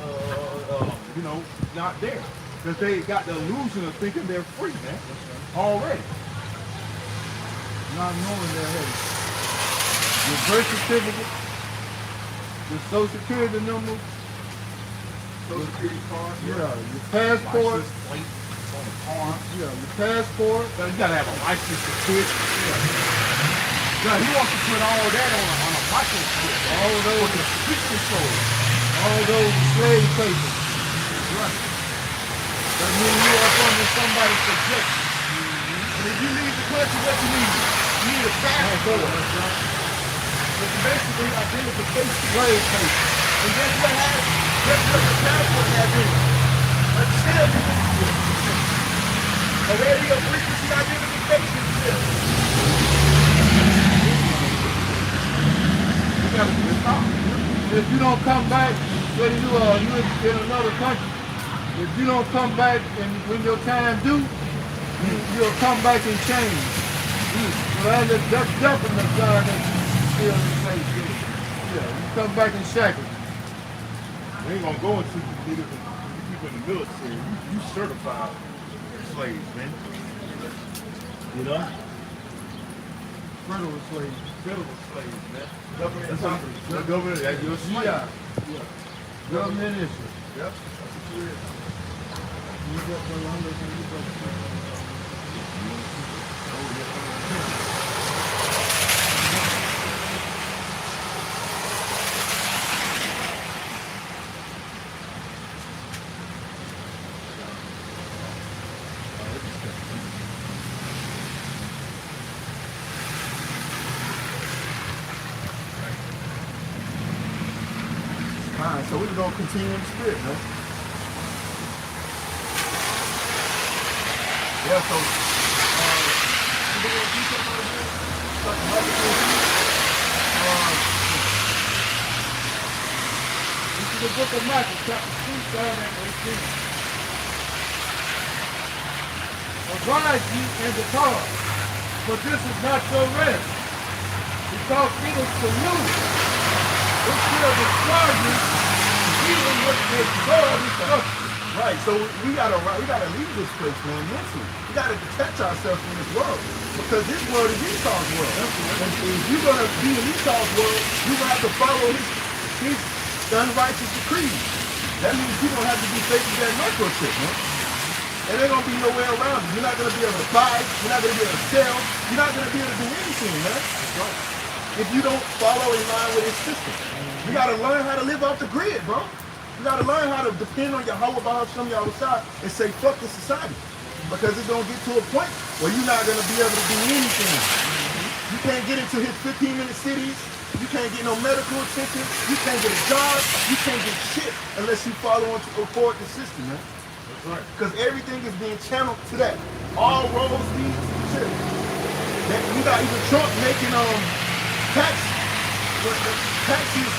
not there. Because they got the illusion of thinking they're free, man. Already. Not knowing that, hey, your birth certificate, your social security number, Social Security card. yeah, your passport, License plate on the car. yeah, your passport. You gotta have a license to quit. Yeah, he wants to put all that on a microchip. All of those, With the speech control. all those slave papers. Right. That mean you are under somebody's protection. And if you leave the country, what you need? You need a passport. It's basically identification. Slave papers. And guess what happens? Guess what the passport has in it? A chip. A radio frequency identification chip. You gotta get out. If you don't come back, when you in another country, if you don't come back and when your time due, you'll come back and change. So that's definitely a sign that you still in the same city. Yeah, you come back and shackle. We ain't gonna go into the niggas and people in the military. You certified slaves, man. You know? Federal slaves. Federal slaves, man. Government That's how property. the government, that's your slave. Yeah. Government issue. Yep. That's what you is. You got the longest and you got the Alright, so we're gonna continue in the spirit, man. Yeah, so you gonna do something over here? Something other thing? This is the book of Micah, chapter 2, starting at 18. Arise ye and depart, for this is not your rest, because it is polluted. It shall destroy you, even with a sword destruction. Right, so we gotta leave this place, man, mentally. We gotta detach ourselves from this world. Because this world is Esau's world. And if you're gonna be in Esau's world, you're gonna have to follow his unrighteous decrees. That means you're gonna have to be faithful to that microchip, man. And there's gonna be no way around it. You're not gonna be able to buy, you're not gonna be able to sell, you're not gonna be able to do anything, man. If you don't follow in line with his system. You gotta learn how to live off the grid, bro. You gotta learn how to depend on Yahweh Bahal Shem Yahushua and say fuck this society. Because it's gonna get to a point where you're not gonna be able to do anything. You can't get into his 15-minute cities, you can't get no medical attention, you can't get a job, you can't get shit unless you follow on to afford the system, man. That's right. Because everything is being channeled to that. All roads lead to the chip. You got even Trump making taxes.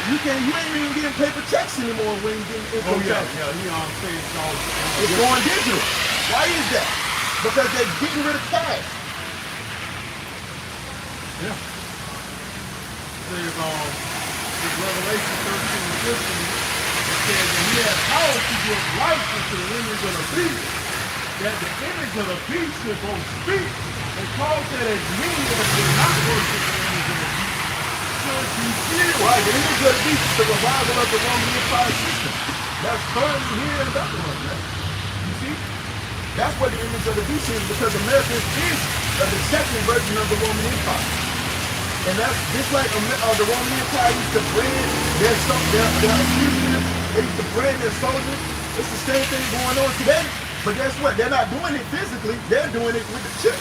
You ain't even getting paper checks anymore when you get income tax. Yeah, you know what I'm saying? It's all, It's going digital. Why is that? Because they're getting rid of cash. yeah. It says, in Revelation 13 and 15, it says, and he had power to give life unto the image of the beast, that the image of the beast should both speak, and cause that as many as do not worship the image of the beast should be killed. Right, the image of the beast is the revival of the Roman Empire system. That's currently here in Babylon, man. You see? That's what the image of the beast is, because America is a deceptive version of the Roman Empire. And that's just like the Roman Empire used to brand their fugitives, they used to brand their soldiers. It's the same thing going on today. But guess what? They're not doing it physically, they're doing it with the chip.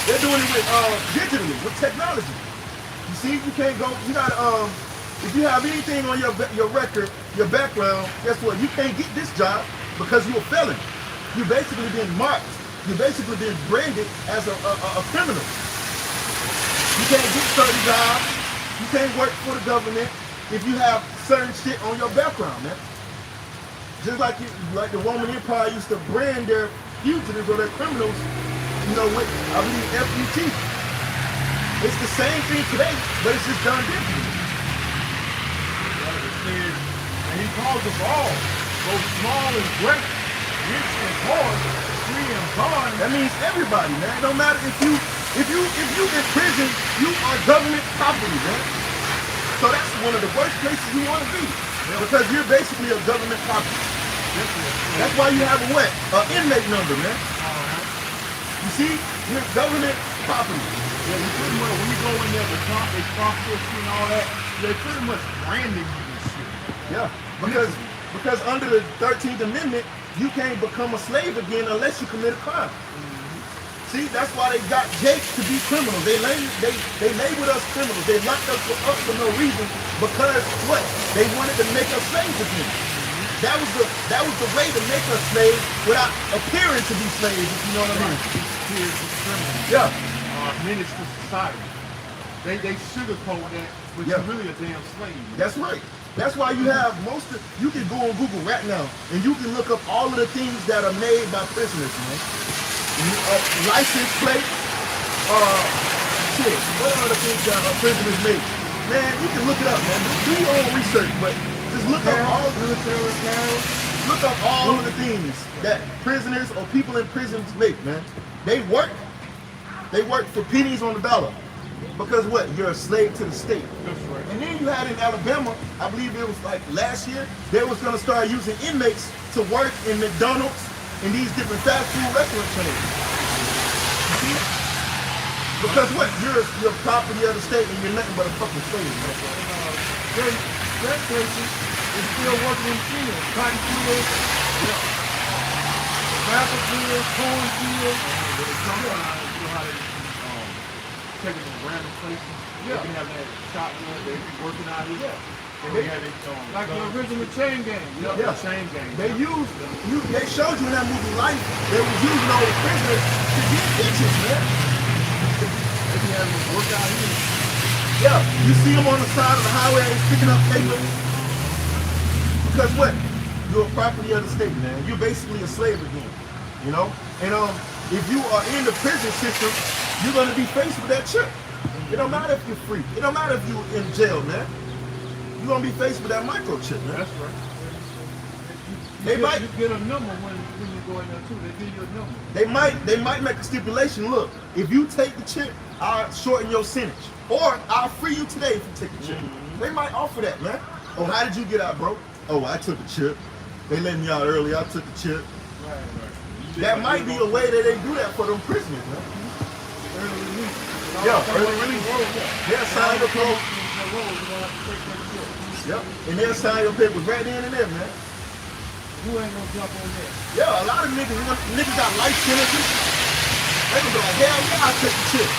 They're doing it with digitally, with technology. You see, you can't go, you gotta, if you have anything on your record, your background, guess what? You can't get this job because you're a felon. You're basically being marked. You're basically being branded as a criminal. You can't get certain jobs. You can't work for the government if you have certain shit on your background, man. Just like the Roman Empire used to brand their fugitives or their criminals, you know, with, I believe, FUT. It's the same thing today, but it's just done differently. It says, and he calls us all, both small and great, rich and poor, free and bond. That means everybody, man. No matter if you in prison, you are government property, man. So that's one of the worst places you want to be. Because you're basically a government property. That's why you have a what? An inmate number, man. You see? You're government property. Yeah, you pretty much, when you go in there, they process you and all that, they pretty much branding you and shit. Yeah. Because under the 13th Amendment, you can't become a slave again unless you commit a crime. See, that's why they got Jakes to be criminals. They labeled us criminals. They locked us up for no reason because what? They wanted to make us slaves again. That was the way to make us slaves without appearing to be slaves, if you know what I mean. Here's the criminal. Yeah. Menace to society. They sugarcoat that, but Yeah. you're really a damn slave. That's right. That's why you have you can go on Google right now and you can look up all of the things that are made by prisoners, man. License plate, shit, what are the things that prisoners make? Man, you can look it up, man. Do your own research, but just look up all of the things that prisoners or people in prisons make, man. They work for pennies on the dollar. Because what? You're a slave to the state. That's right. And then you had in Alabama, I believe it was like last year, they was gonna start using inmates to work in McDonald's and these different fast food restaurant chains. You see? Because what? You're property of the state and you're nothing but a fucking slave. That person is still working in fields, cotton fields, tobacco fields, corn fields. Sometimes you know how they take it in random places. Yeah. They can have that shotgun, they be working out here. Yeah. And they have it Like the original chain gang. Yeah. chain gang. They showed you in that movie Life, they was using all the prisoners to get bitches, man. They be having them work out here. Yeah, you see them on the side of the highway picking up paper. Because what? You're a property of the state, man. You're basically a slave again, you know? And if you are in the prison system, you're gonna be faced with that chip. It don't matter if you're free. It don't matter if you're in jail, man. You're gonna be faced with that microchip, man. That's right. They might You get a number when you go in there too. They give you a number. they might make a stipulation. Look, if you take the chip, I'll shorten your sentence, or I'll free you today if you take the chip. They might offer that, man. Oh, how did you get out, bro? Oh, I took a chip. They let me out early. I took the chip. Right. That might be a way that they do that for them prisoners, man. Early release. Yeah, early release. They'll sign your paper. Yep, and they'll sign your papers right then and there, man. Who ain't gonna jump on that? Yeah, a lot of niggas got life sentences. They gonna be like, hell yeah, I'll take the chip.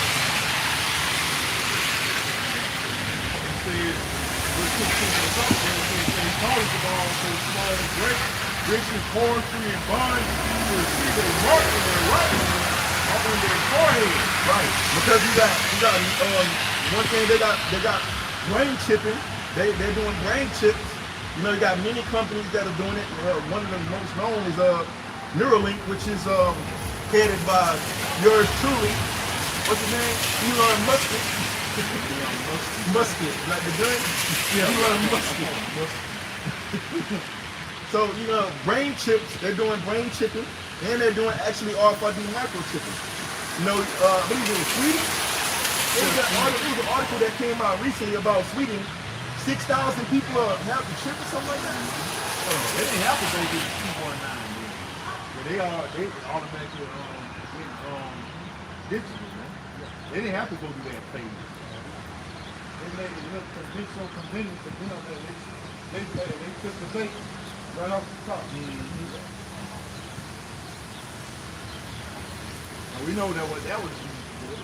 Rich and poor, free and bond, to see their mark and their right up on their forehead. Right, because you got one thing they got brain chipping. They're doing brain chips. You know, you got many companies that are doing it. One of the most known is Neuralink, which is headed by yours truly. What's his name? Elon Musk. Musket, like the gun? Yeah. Elon Musket. So, you know, brain chips, they're doing brain chipping, and they're doing actually RFID microchipping. You know, I believe it was Sweden. There was an article that came out recently about Sweden. 6,000 people have the chip or something like that. They didn't have to go get 219. But they automatically digital, man. They didn't have to go do that phase. They made it look so convenient for them that they took the bait right off the top. Now we know that that was used for.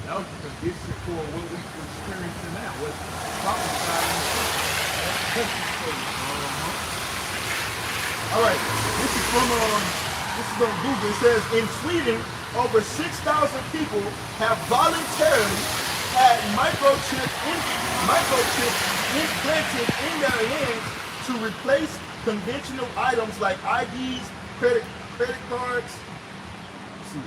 That was the condition for what we're experiencing now. What's prophesied. All right, this is on Google. It says in Sweden, over 6,000 people have voluntarily had microchips implanted in their hands to replace conventional items like IDs, credit cards. Let's see,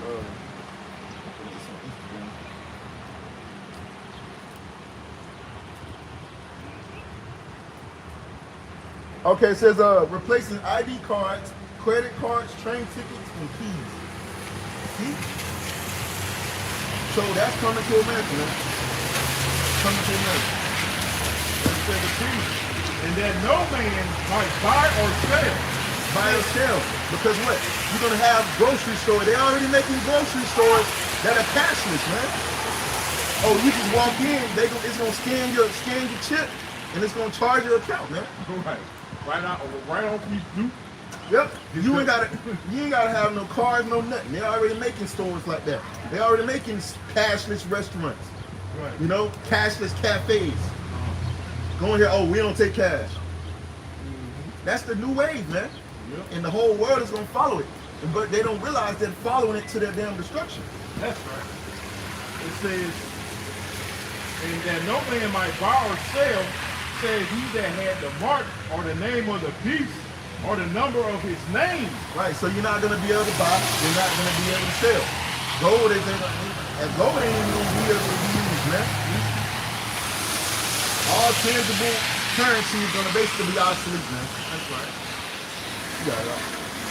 okay, it says replacing ID cards credit cards, train tickets, and keys. See? So that's coming to America, man. Coming to America. That's the key. And that no man might buy or sell. Buy or sell. Because what? You're gonna have grocery stores. They already making grocery stores that are cashless, man. Oh, you just walk in, it's gonna scan your chip, and it's gonna charge your account, man. Right. Right on you. Yep. You ain't gotta have no cars, no nothing. They're already making stores like that. They're already making cashless restaurants. Right. You know, cashless cafes. Going here, oh, we don't take cash. That's the new wave, man. Yep. And the whole world is gonna follow it. But they don't realize they're following it to their damn destruction. That's right. It says, and that no man might buy or sell, says he that had the mark or the name of the beast or the number of his name. Right, so you're not gonna be able to buy, you're not gonna be able to sell. Gold ain't even gonna be able to be used, man. All tangible currency is gonna basically be obsolete, man. That's right. You got it.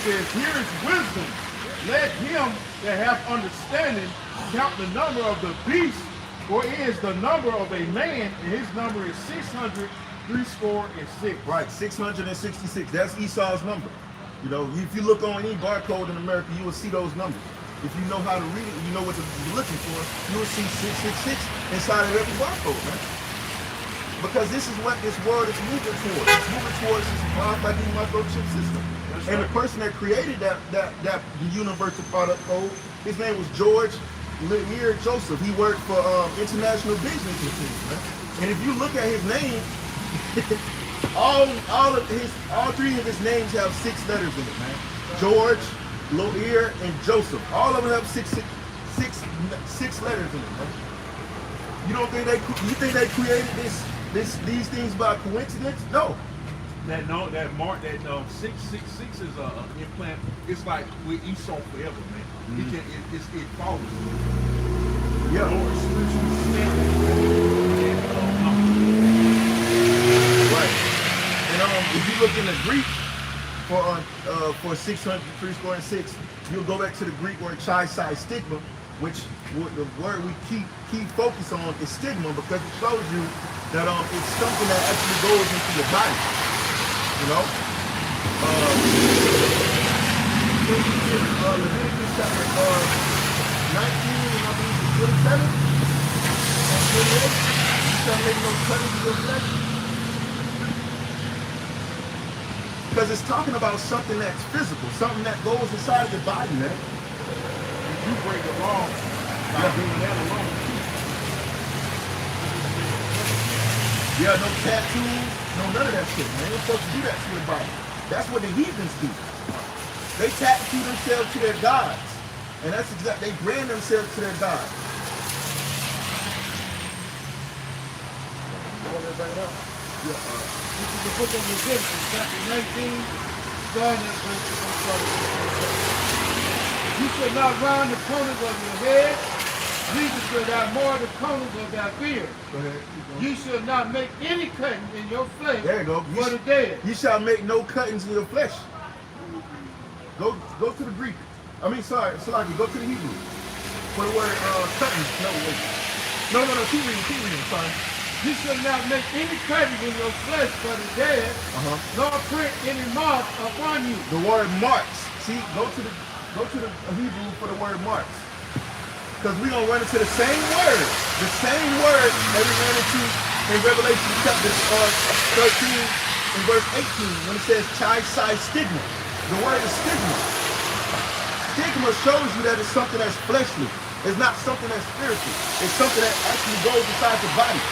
Says, here is wisdom. Let him that hath understanding count the number of the beast, for it is the number of a man, and his number is 666. Right, 666. That's Esau's number. You know, if you look on any barcode in America, you will see those numbers. If you know how to read it, you know what to be looking for, you will see 666 inside of every barcode, man. Because this is what this world is moving towards. It's moving towards this microchip system. And the person that created that universal product code, his name was George Lear Joseph. He worked for international business with him, man. And if you look at his name, all three of his names have 6 letters in it, man. George, Lear, and Joseph. All of them have six letters in it, man. You don't think they created these things by coincidence? No. That mark, that 666 is a implant. It's like with Esau forever, man. Mm-hmm. It follows. Yeah. Right. And if you look in the Greek for 666, you'll go back to the Greek word chi-sai stigma, which the word we keep focus on is stigma, because it shows you that it's something that actually goes into your body. You know? Leviticus chapter 19 and I believe 27 and 28. You shall make no cuttings in your flesh. Because it's talking about something that's physical, something that goes inside of your body, man. If you break the law by doing that alone. Yeah, no tattoos, no none of that shit, man. You're supposed to do that to your body. That's what the heathens do. They tattoo themselves to their gods. And that's exactly, they brand themselves to their gods. This is the book of Leviticus, chapter 19, starting at verse 1. You shall not round the corners of your head, neither shall thou more the corners of thy beard. Go ahead. You shall not make any cutting in your flesh There you go. for the dead. You shall make no cuttings in your flesh. Go to the Greek. I mean, sorry, Salaki, go to the Hebrew. For the word cuttings. No, wait. No, keep reading, sorry. You shall not make any cutting in your flesh for the dead, nor print any mark upon you. The word marks. See, go to the Hebrew for the word marks. Because we're gonna run into the same word that we ran into in Revelation chapter 13 and verse 18 when it says chi-sai stigma. The word is stigma. Stigma shows you that it's something that's fleshly. It's not something that's spiritual. It's something that actually goes inside your body.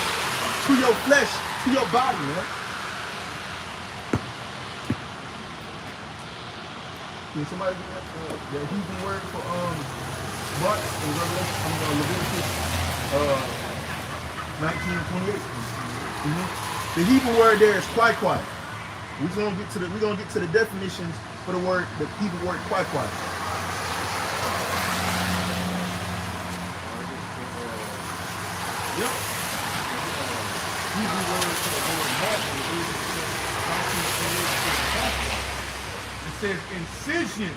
To your flesh, to your body, man. Can somebody get the Hebrew word for Mark in Leviticus 19:28? The Hebrew word there is kwai. We're gonna get to the definitions for the word, the Hebrew word kwai. Yep. Hebrew word for the word mark in Leviticus 19:28. It says incision.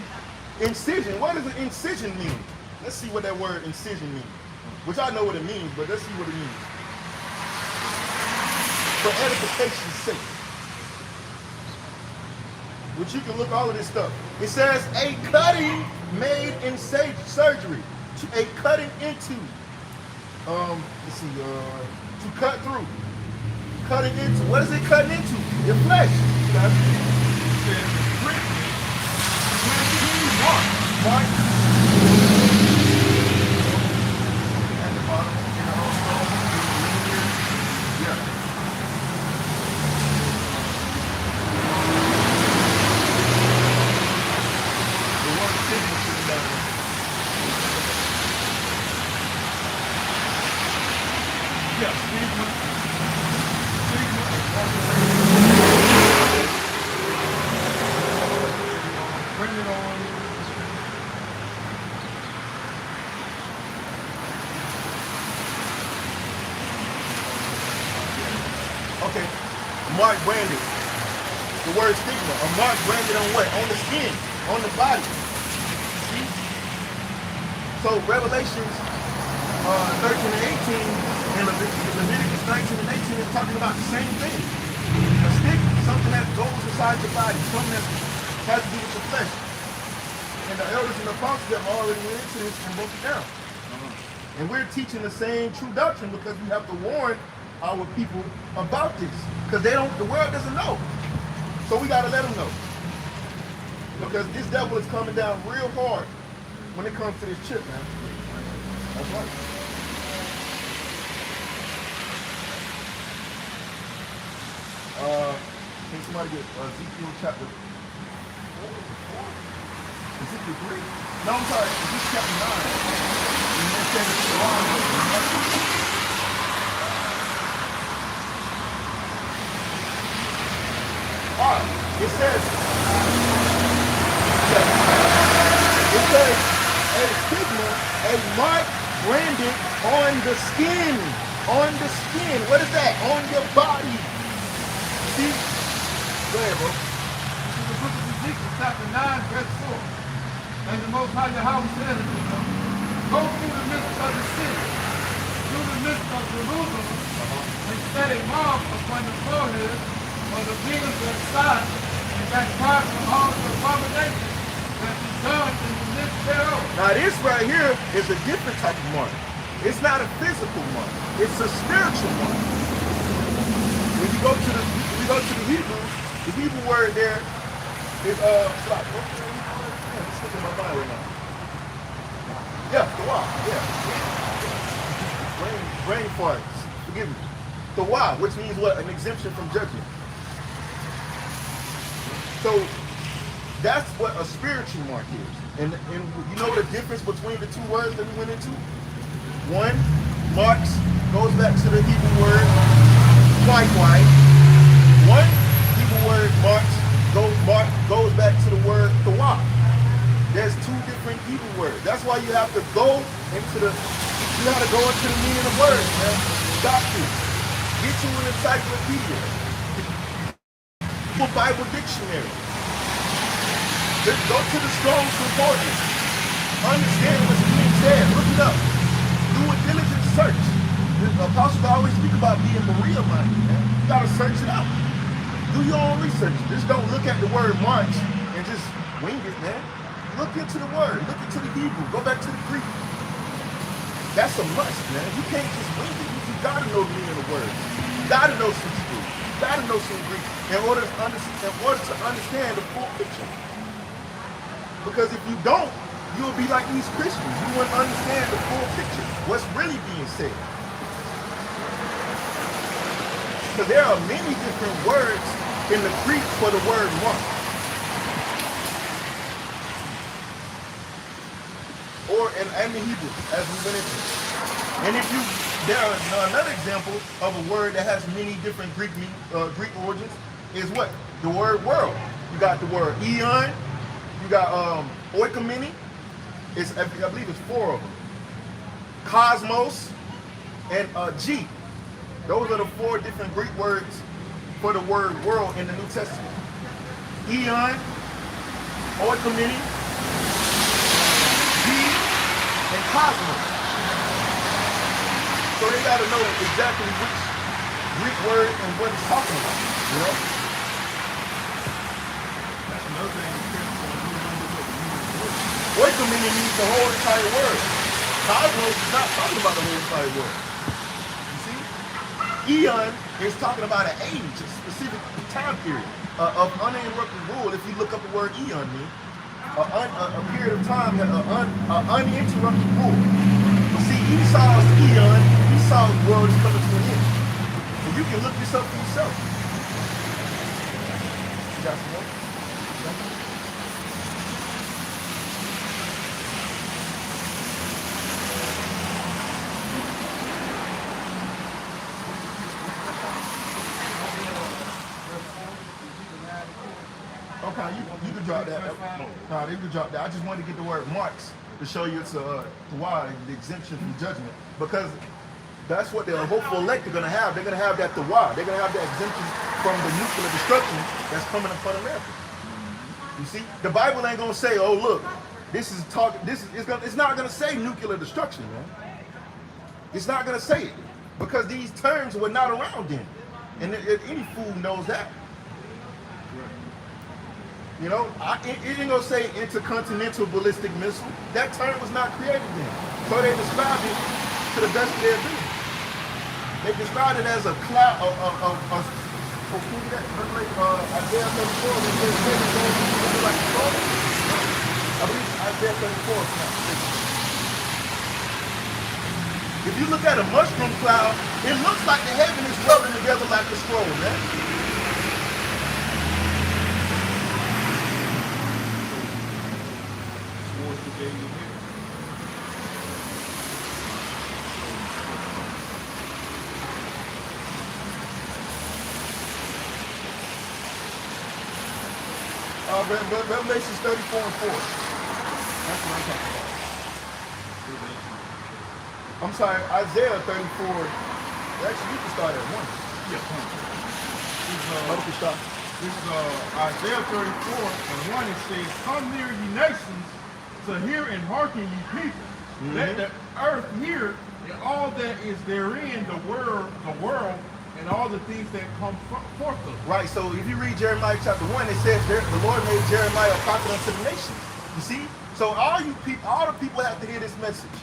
Incision. What does an incision mean? Let's see what that word incision means. Which I know what it means, but let's see what it means. For edification's sake. Which you can look all of this stuff. It says a cutting made in surgery. A cutting into. Let's see. To cut through. Cutting into. What is it cutting into? Your flesh. It says written. Mark. At the bottom. Yeah. The word signature down there. Yeah, stigma. Bring it on. Okay. Mark branded. The word stigma. A mark branded on what? On the skin. On the body. See? So Revelations 13 and 18 and Leviticus 19 and 18 is talking about the same thing. A stigma, something that goes inside your body, something that has to do with your flesh. And the elders and the apostles have already went into this and broke it down. And we're teaching the same true doctrine because we have to warn our people about this. Because the world doesn't know. So we got to let them know. Because this devil is coming down real hard when it comes to this chip, man. That's right. Can somebody get Ezekiel chapter 4? Ezekiel 3? No, I'm sorry. Ezekiel chapter 9. And then say the it says, a stigma, a mark branded on the skin. On the skin. What is that? On your body. See? Go ahead, bro. This is the book of Ezekiel, chapter 9, verse 4. And the Most High Yahweh said unto them, go through the midst of the city, through the midst of Jerusalem, and set a mark upon the forehead of the buildings and sides, and that part from all the abominations that is done in the midst thereof. Now this right here is a different type of mark. It's not a physical mark. It's a spiritual mark. When you go to the Hebrew word there is stop. It's sticking in my mind right now. Yeah, Tawah. Yeah. Brain farts. Forgive me. Tawah, which means what? An exemption from judgment. So that's what a spiritual mark is. And you know the difference between the two words that we went into? One, marks, goes back to the Hebrew word white. One Hebrew word goes back to the word tawah. There's two different Hebrew words. That's why you have to go into the meaning of words, man. Doctrine. Get you an encyclopedia. A Bible dictionary. Just go to the Strong's Concordance. Understand what's being said. Look it up. Do a diligent search. The apostles always speak about being Berea-minded, man. You gotta search it out. Do your own research. Just don't look at the word march and just wing it, man. Look into the word. Look into the Hebrew. Go back to the Greek. That's a must, man. You can't just wing it. You gotta know the meaning of the words. You gotta know some Hebrew. You gotta know some Greek in order to understand the full picture. Because if you don't, you'll be like these Christians. You wouldn't understand the full picture. What's really being said. Because there are many different words in the Greek for the word mark. And the Hebrew, as we went into. And another example of a word that has many different Greek origins is what? The word world. You got the word eon. You got oikomene. I believe it's 4 of them. Cosmos and G. Those are the 4 different Greek words for the word world in the New Testament. Eon, oikoumene, G, and cosmos. So they got to know exactly which Greek word and what it's talking about. You know? That's another thing. Oikoumene means the whole entire word. Cosmos is not talking about the whole entire word. You see? Eon is talking about an age, a specific time period of uninterrupted rule. If you look up the word eon means a period of time, an uninterrupted rule. You see, Esau's eon, Esau's world is coming to an end. And you can look this up for yourself. You got some more? Okay, you can drop that. No, you can drop that. I just wanted to get the word marks to show you it's why the exemption from judgment, because that's what the hopeful elect are going to have. They're going to have that why. They're going to have that exemption from the nuclear destruction that's coming upon America. You see, the Bible ain't going to say, "Oh, look, this is talk. It's not going to say nuclear destruction, man. It's not going to say it because these terms were not around then, and any fool knows that." You know, it ain't gonna say intercontinental ballistic missile. That term was not created then. So they described it to the best of their ability. They described it as a cloud Isaiah 34, like a storm. I believe Isaiah 34 is not. If you look at a mushroom cloud, it looks like the heaven is rubbing together like a scroll, man. Revelation 34 and 4. That's what I'm talking about. I'm sorry, Isaiah 34. Actually, you can start at 1. Yeah, This is Isaiah 34 and 1. It says, "Come near, ye nations, to hear and hearken, ye people. Let the earth hear, and all that is therein, the world, and all the things that come forth of it." Right, so if you read Jeremiah chapter 1, it says the Lord made Jeremiah a prophet unto the nations. You see? So all the people have to hear this message.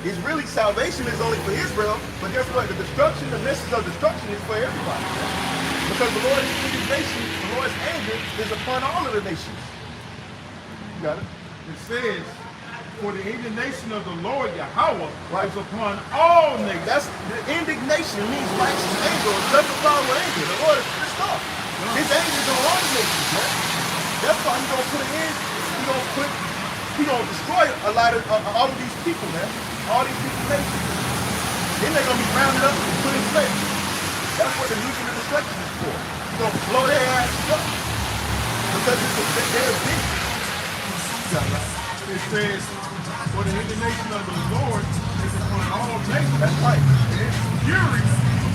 It's really salvation is only for Israel, but guess what? The message of destruction is for everybody. Because the Lord's indignation, the Lord's anger is upon all of the nations. You got it? It says, "For the indignation of the Lord Yahweh is upon all nations." That's the indignation means righteous anger or justifiable anger. The Lord is pissed off. His anger is on all the nations, man. That's why he's gonna put an end. He's gonna destroy a lot of all of these people, man. All these people nations. Then they're gonna be rounded up and put in slavery. That's what the nuclear destruction is for. He's gonna blow their asses up because they're big. It says, "For the indignation of the Lord is upon all nations." That's right. And his fury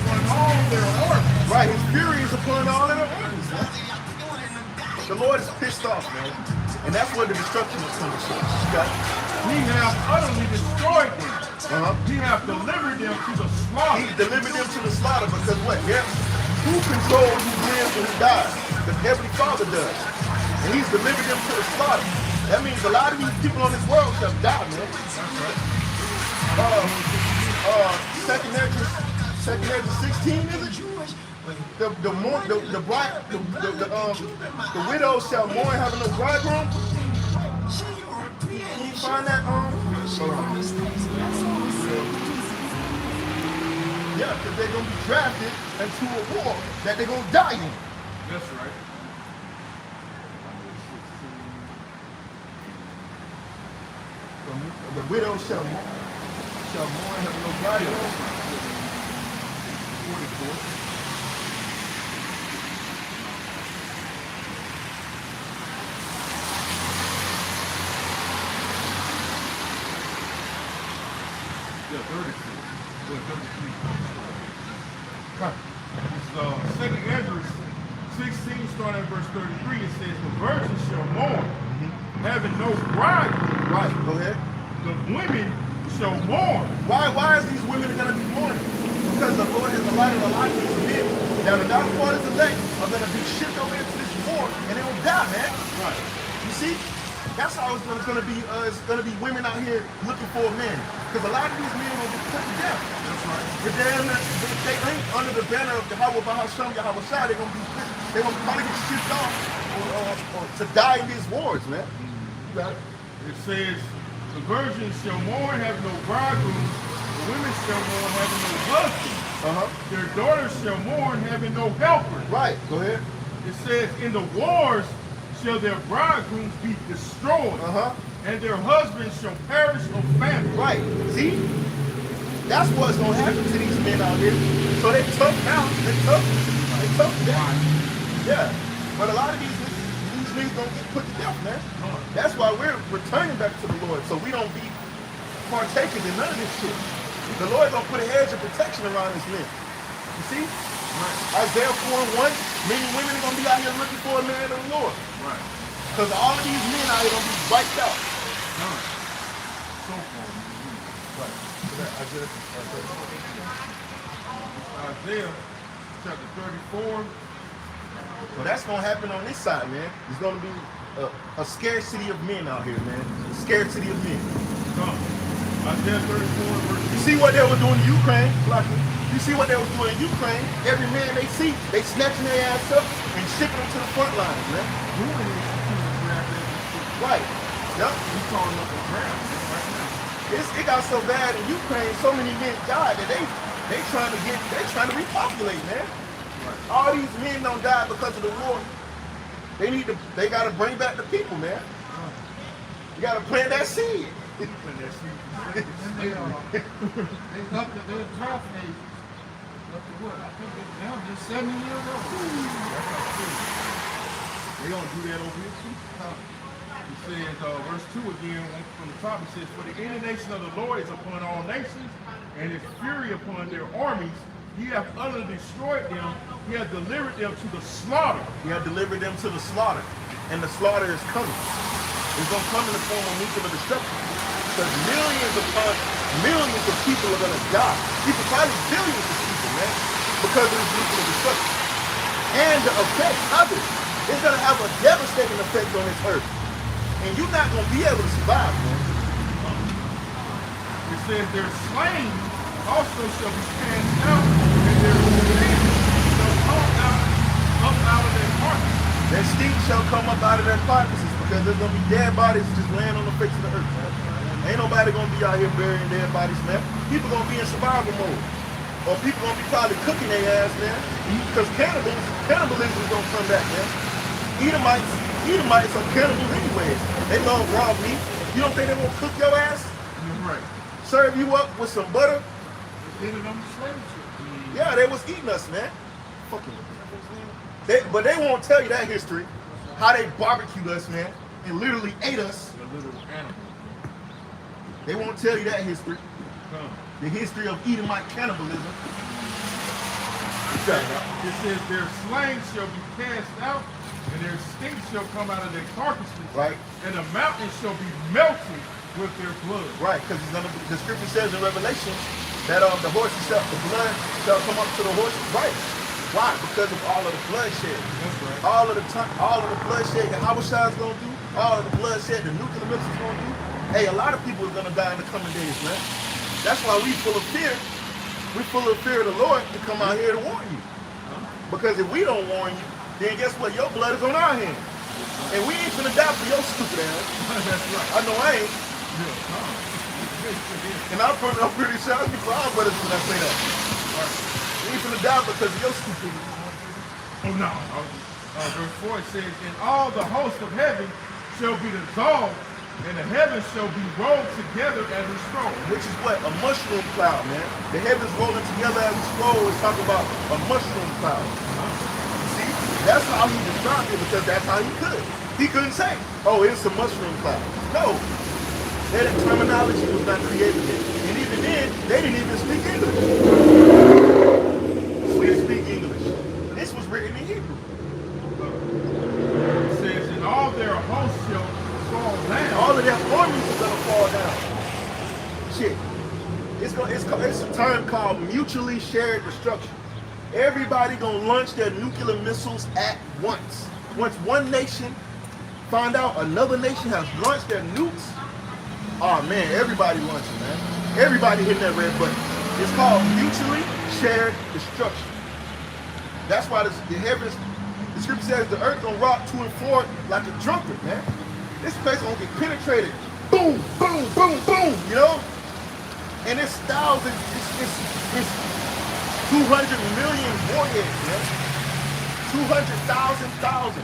upon all their works. Right, his fury is upon all of their enemies, man. The Lord is pissed off, man. And that's where the destruction is coming from. He has utterly destroyed them. He has delivered them to the slaughter. He delivered them to the slaughter because what? Yeah. Who controls who lives and who dies? The Heavenly Father does. And he's delivered them to the slaughter. That means a lot of these people on this world shall die, man. Second Ezra 16, is it? The widow shall mourn having no bridegroom. Can you find that? Yeah, because they're gonna be drafted into a war that they're gonna die in. That's right. The widow shall mourn having no bridegroom. 44. Yeah, 33. It's Second Ezra 16, starting at verse 33, it says, the virgin shall mourn, having no bridegroom. Right, go ahead. The women shall mourn. Why is these women going to be mourning? Because the Lord has allotted a lot of these men. Now the dark waters elect are going to be shipped over into this war, and they will die, man. Right. You see? That's how it's going to be. It's going to be women out here looking for a man. Because a lot of these men will be put to death. That's right. If they ain't under the banner of Yahweh Bahasham Yahweh Shai, they're going to be probably get shipped off or to die in these wars, man. You got it? It says, the virgins shall mourn, having no bridegroom. The women shall mourn, having no husband. Their daughters shall mourn, having no helper. Right. Go ahead. It says, in the wars shall their bridegrooms be destroyed, and their husbands shall perish of famine. Right. See? That's what's going to happen to these men out here. So they tough now. They're tough. They're tough now. Yeah. But a lot of these men don't get put to death, man. That's why we're returning back to the Lord, so we don't be partakers in none of this shit. The Lord gonna put a hedge of protection around his men. You see? Right. Isaiah 4:1, many women are gonna be out here looking for a man of the Lord. Right. Because all of these men out here gonna be wiped out. So far. Right. Isaiah chapter 34. So that's gonna happen on this side, man. There's gonna be a scarcity of men out here, man. A scarcity of men. Isaiah 34, verse. You see what they were doing in Ukraine? You see what they were doing in Ukraine? Every man they see, they snatching their ass up and shipping them to the front lines, man. Right. Yep. He's calling up a draft right now. It got so bad in Ukraine, so many men died that they trying to repopulate, man. Right. All these men don't die because of the war. They gotta bring back the people, man. You gotta plant that seed. They up to their draft age. Up to what? I think they're down to 70 years old. They gonna do that over here too. It says, verse 2 again, from the top, it says, for the indignation of the Lord is upon all nations, and his fury upon their armies. He hath utterly destroyed them. He hath delivered them to the slaughter. He hath delivered them to the slaughter. And the slaughter is coming. It's going to come in the form of nuclear destruction. Because millions of people are going to die. Probably billions of people, man. Because of this nuclear destruction. And the effect of it is going to have a devastating effect on this earth. And you're not going to be able to survive, man. It says their slain also shall be cast out, and their stink shall come up out of their carcasses. Their stink shall come up out of their carcasses because there's going to be dead bodies just laying on the face of the earth, man. Ain't nobody going to be out here burying dead bodies, man. People going to be in survival mode. Or people going to be probably cooking their ass, man. Because cannibalism is going to come back, man. Edomites are cannibals anyways. They love raw meat. You don't think they won't cook your ass? Right. Serve you up with some butter? Yeah, they was eating us, man. Fucking. But they won't tell you that history. How they barbecued us, man, and literally ate us. The little animal. They won't tell you that history. The history of Edomite cannibalism. It says their slain shall be cast out, and their stink shall come out of their carcasses. Right. And the mountains shall be melted with their blood. Right, because the scripture says in Revelation that the blood shall come up to the horses. Right. Why? Because of all of the bloodshed. That's right. All of the bloodshed that Habashai's gonna do, all of the bloodshed the nuclear missiles gonna do. Hey, a lot of people are gonna die in the coming days, man. That's why we full of fear. We're full of fear of the Lord to come out here to warn you. Because if we don't warn you, then guess what? Your blood is on our hands. And we ain't finna die for your stupid ass. That's right. I know I ain't. And I'm pretty sure I'll be for our brothers when I say that. We ain't finna die because of your stupidity. Oh no. Verse 4 says, and all the hosts of heaven shall be dissolved, and the heavens shall be rolled together as a scroll. Which is what? A mushroom cloud, man. The heavens rolling together as a scroll is talking about a mushroom cloud. See? That's how he described it because that's how he could. He couldn't say, oh, it's a mushroom cloud. No. That terminology was not created yet. And even then, they didn't even speak English. We speak English. This was written in Hebrew. a term called mutually shared destruction. Everybody gonna launch their nuclear missiles at once. Once one nation find out another nation has launched their nukes, oh man, everybody launching, man. Everybody hitting that red button. It's called mutually shared destruction. That's why the heavens, the scripture says the earth gonna rock to and fro like a trumpet, man. This place gonna get penetrated. Boom, boom, boom, boom, you know? And it's thousands, it's 200 million warheads, man. 200,000.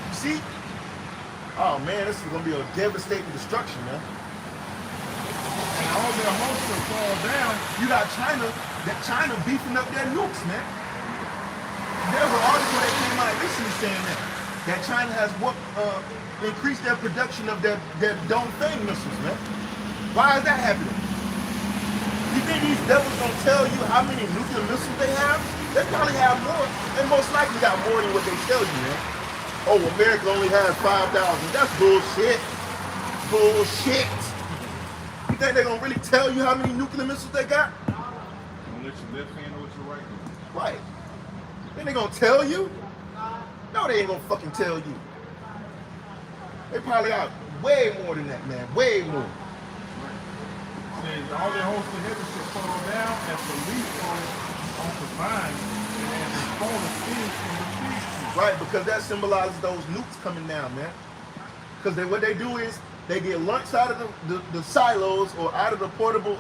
You see? Oh man, this is gonna be a devastating destruction, man. And all their hosts will fall down. You got China beefing up their nukes, man. There's an article that came out recently saying that China has increased their production of their Dongfeng missiles, man. Why is that happening? You think these devils gonna tell you how many nuclear missiles they have? They probably have more. They most likely got more than what they tell you, man. Oh, America only has 5,000. That's bullshit. Bullshit. You think they're gonna really tell you how many nuclear missiles they got? Don't let your left hand know what your right hand. Right. Then they gonna tell you? No, they ain't gonna fucking tell you. They probably got way more than that, man. Way more. Says all their hosts of heaven shall fall down as the leaf on the vine and as the fall of figs from the fig tree. Right, because that symbolizes those nukes coming down, man. Because what they do is they get launched out of the silos or out of the portable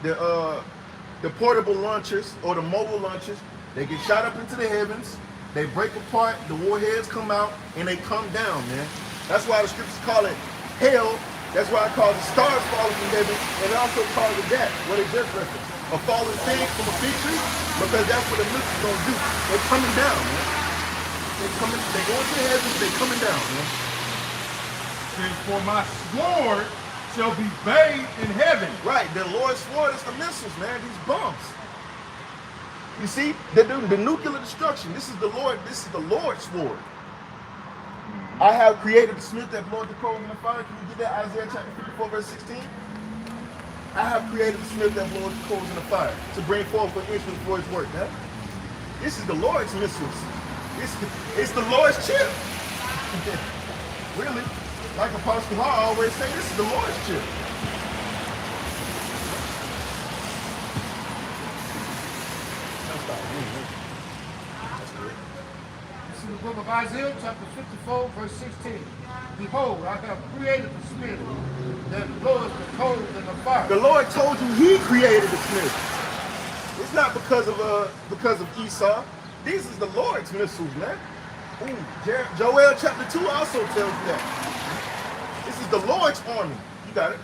the portable launchers or the mobile launchers. They get shot up into the heavens. They break apart. The warheads come out and they come down, man. That's why the scriptures call it hell. That's why I call the stars falling from heaven, and it also calls it that, what it just referenced. A fallen fig from a fig tree, because that's what the missiles gonna do. They're coming down, man. They going to the heavens, they coming down, man. Says, for my sword shall be bathed in heaven. Right, the Lord's sword is the missiles, man, these bombs. You see, the nuclear destruction, this is the Lord's sword. I have created the smith that bloweth the coals in the fire. Can you get that? Isaiah chapter 54, verse 16. I have created the smith that bloweth the coals in the fire to bring forth an instrument for his work. Man. This is the Lord's missiles. It's the Lord's chip. Really? Like Apostle Paul always say, this is the Lord's chip. In the book of Isaiah, chapter 54, verse 16. Behold, I have created the smith that bloweth the coals in the fire. The Lord told you He created the smith. It's not because of Esau. These is the Lord's missiles, man. Ooh, Joel chapter 2 also tells you that. This is the Lord's army. You got it.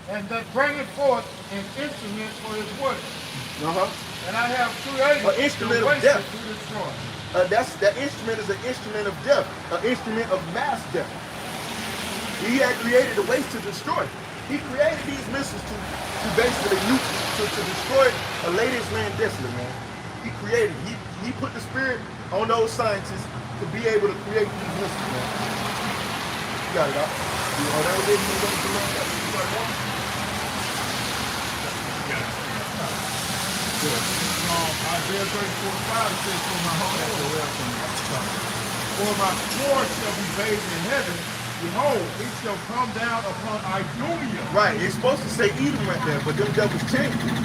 And that bringeth forth an instrument for his work. And I have created an instrument the of death. to destroy. That instrument is an instrument of death, an instrument of mass death. He had created a waste to destroy. He created these missiles to basically nuke, to destroy a lady's land desolate, man. He created, he put the spirit on those scientists to be able to create these missiles, man. You got it out. You know, that was it. Isaiah 34:5 says, for my sword shall be bathed in heaven. Behold, it shall come down upon Idumea. Right, it's supposed to say Edom right there, but them devils changed it.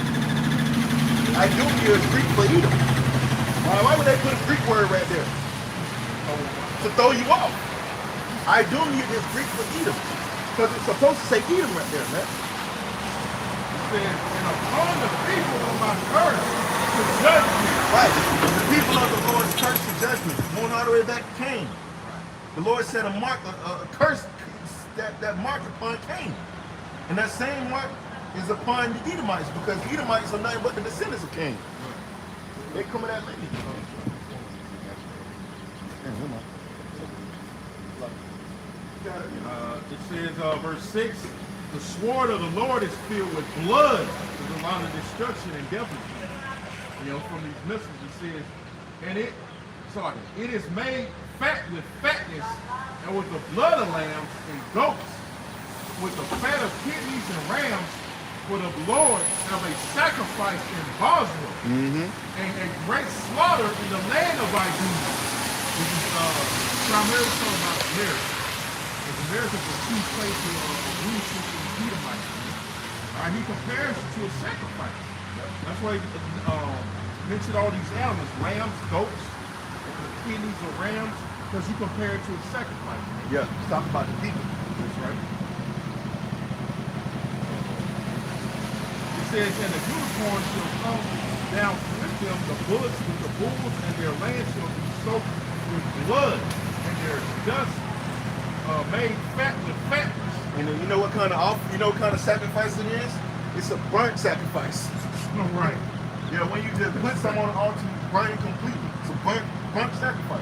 Idumea is Greek for Edom. Why would they put a Greek word right there? To throw you off. Idumea is Greek for Edom. Because it's supposed to say Edom right there, man. Says, and upon the people of my curse to judgment. Right. The people of the Lord's curse to judgment. Going all the way back to Cain. The Lord said a curse that mark upon Cain. And that same mark is upon the Edomites, because the Edomites are nothing but the descendants of Cain. They coming at me. It says, verse 6, the sword of the Lord is filled with blood. There's a lot of destruction and death. You know, from these missiles, it says, and it is made fat with fatness, and with the blood of lambs and goats, with the fat of kidneys and rams, for the Lord have a sacrifice in Bosra, and a great slaughter in the land of Idumea. This is primarily talking about America. Because America is a key place of rulership in the Edomites. He compares it to a sacrifice. That's why he mentioned all these animals, lambs, goats, the kidneys of rams, because you compare it to a sacrifice. Yeah, he's talking about the people. That's right. It says, and the unicorn shall come down with them, the bullocks with the bulls, and their land shall be soaked with blood, and their dust made fat with fatness. And then you know what kind of sacrifice it is? It's a burnt sacrifice. Right. Yeah, when you just put some on the altar, you burn it completely. It's a burnt sacrifice.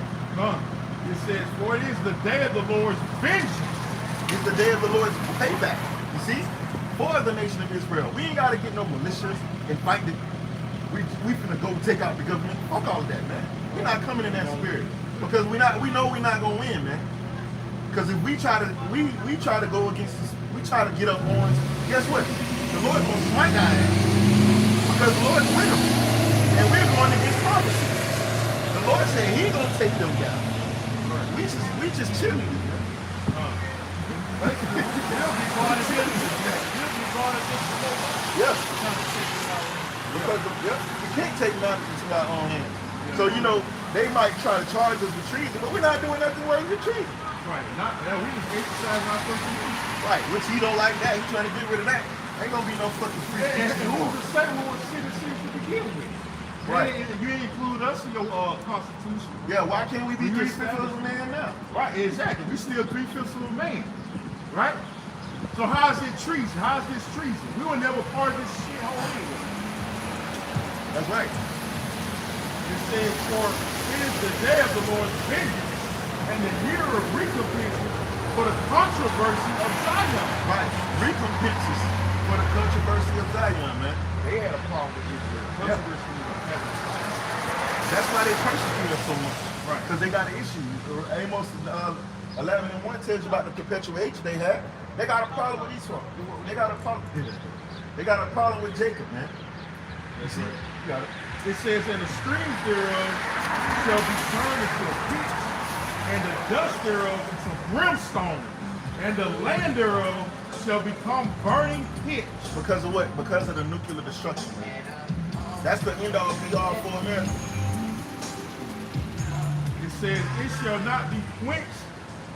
It says, for it is the day of the Lord's vengeance. It's the day of the Lord's payback. You see? For the nation of Israel. We ain't gotta get no militias and fight the we finna go take out the government. Fuck all of that, man. We're not coming in that spirit. Because we know we're not gonna win, man. Because if we try to go against this, we try to get up on, guess what? The Lord gonna smite our ass. Because the Lord's with them. And we're going against prophecy. The Lord said he gonna take them down. We just chilling, man. Yeah. Because we can't take nothing into our own hands. So they might try to charge us with treason, but we're not doing nothing worse than treason. Right. We just exercise our First Amendment. Right. Which he don't like that. He's trying to get rid of that. Ain't gonna be no fucking free And speech. who was the second one citizen to begin with? Right. You ain't include us in your constitution. Yeah. Why can't we be You 3/5 of a man now? Right. Exactly. We still 3/5 of a man. Right. So how is it treason? How is this treason? We were never part of this shithole anyway. That's right. It says, for it is the day of the Lord's vengeance, and the year of recompense for the controversy of Zion. Right. Recompenses for the controversy of Zion, man. They had a problem with Israel. Controversy of heaven. That's why they persecute us so much. Right. Because they got an issue. Amos 11:1 tells you about the perpetual hatred they had. They got a problem with Esau. They got a problem. They got a problem with Jacob, man. You see? You got it. It says, and the streams thereof shall be turned into a pit, and the dust thereof into brimstone, and the land thereof shall become burning pitch. Because of what? Because of the nuclear destruction, man. That's the end all be all for America. It says, it shall not be quenched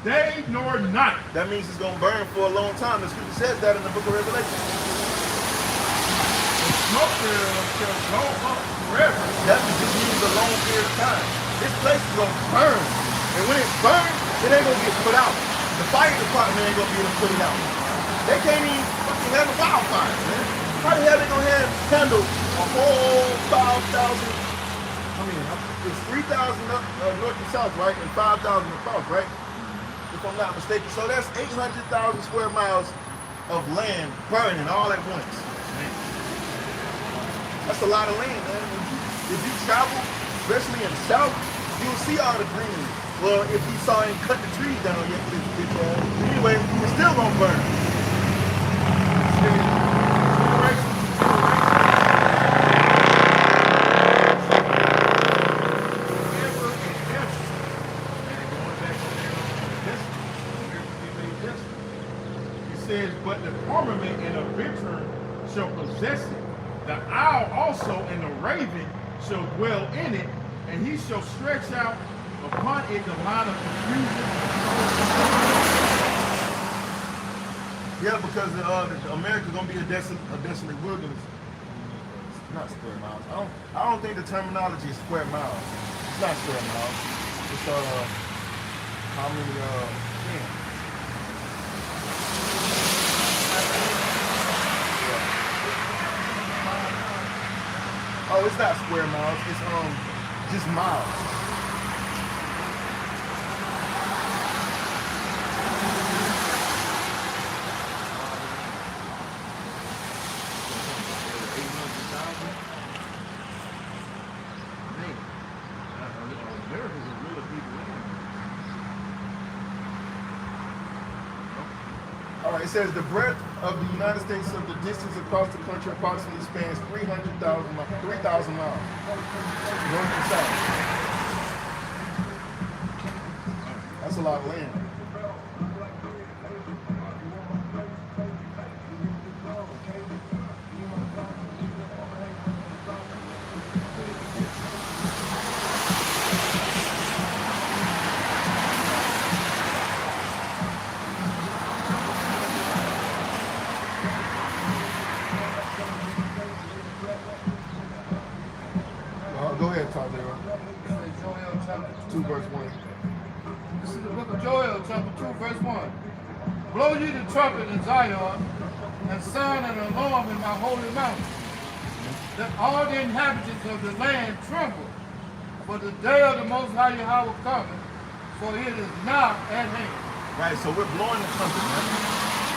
day nor night. That means it's going to burn for a long time. The scripture says that in the book of Revelation. The smoke thereof shall go up forever. That just means a long period of time. This place is going to burn. And when it burns, it ain't going to get put out. The fire department ain't going to be able to put it out. They can't even fucking have a wildfire, man. How the hell they going to handle a whole 5,000? I mean, it's 3,000 up north and south, right? And 5,000 across, right? If I'm not mistaken. So that's 800,000 square miles of land burning all at once. That's a lot of land, man. If you travel, especially in the south, you'll see all the greenery. Well, if you saw him cut the trees down, anyway, it's still gonna burn. But the firmament and the bittern shall possess it. The owl also and the raven shall dwell in it, and he shall stretch out upon it the line of confusion. Yeah, because America's gonna be a desolate wilderness. Not square miles. I don't think the terminology is square miles. It's not square miles. It's how many Oh, it's not square miles. It's just miles. All right. It says the breadth of the United States of the distance across the country approximately spans 3,000 miles. North and south. That's a lot of land. Go ahead, Tadeo. Joel chapter 2 verse 1. This is the book of Joel, chapter 2, verse 1. Blow ye the trumpet in Zion, and sound an alarm in my holy mountain, that all the inhabitants of the land tremble, for the day of the Most High Yahweh cometh, for it is now at hand. Right, so we're blowing the trumpet, man.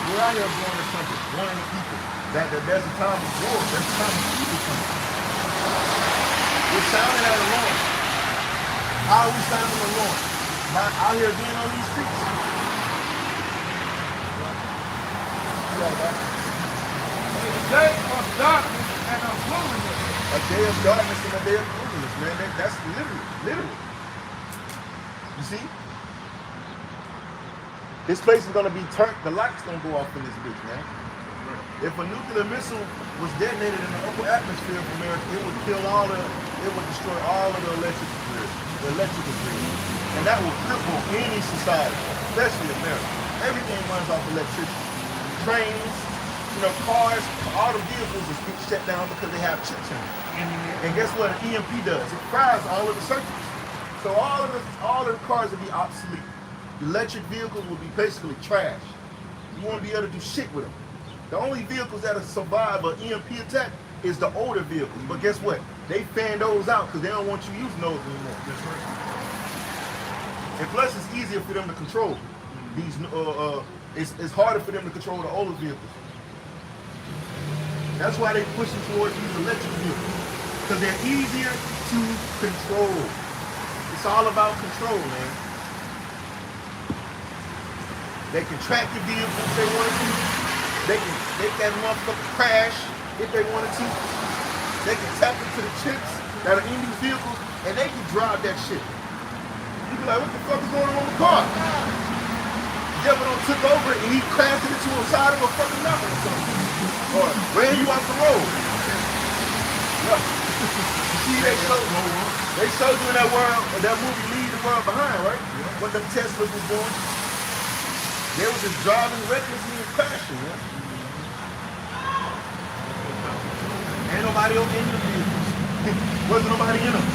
We're out here blowing the trumpet, warning the people that there's a time of war, there's a time of evil coming. We're sounding that alarm. How are we sounding the alarm? Not out here being on these streets. A day of darkness and of gloominess. A day of darkness and a day of gloominess, man. That's literally. You see? This place is going to be turned. The lights going to go off in this bitch, man. If a nuclear missile was detonated in the upper atmosphere of America, it would destroy all of the electrical grid. And that will cripple any society, especially America. Everything runs off electricity. Trains, cars, all the vehicles are being shut down because they have chips in it. And guess what an EMP does? It fries all of the circuits. So all of the cars will be obsolete. Electric vehicles will be basically trash. You won't be able to do shit with them. The only vehicles that'll survive an EMP attack is the older vehicles. But guess what? They fan those out because they don't want you using those anymore. That's right. And plus, it's easier for them to control. These it's harder for them to control the older vehicles. That's why they're pushing towards these electric vehicles, because they're easier to control. It's all about control, man. They can track your vehicle if they wanted to. They can make that motherfucker crash if they wanted to. They can tap into the chips that are in these vehicles, and they can drive that shit. You be like, what the fuck is going on with the car? The devil done took over and he crashed into the side of a fucking mountain or something. Or ran you off the road. Yeah. You see, they showed you in that movie Leave the World Behind, right? Yeah. When them Teslas was doing. They were just driving recklessly and crashing, man. Ain't nobody in the vehicles. Wasn't nobody in them.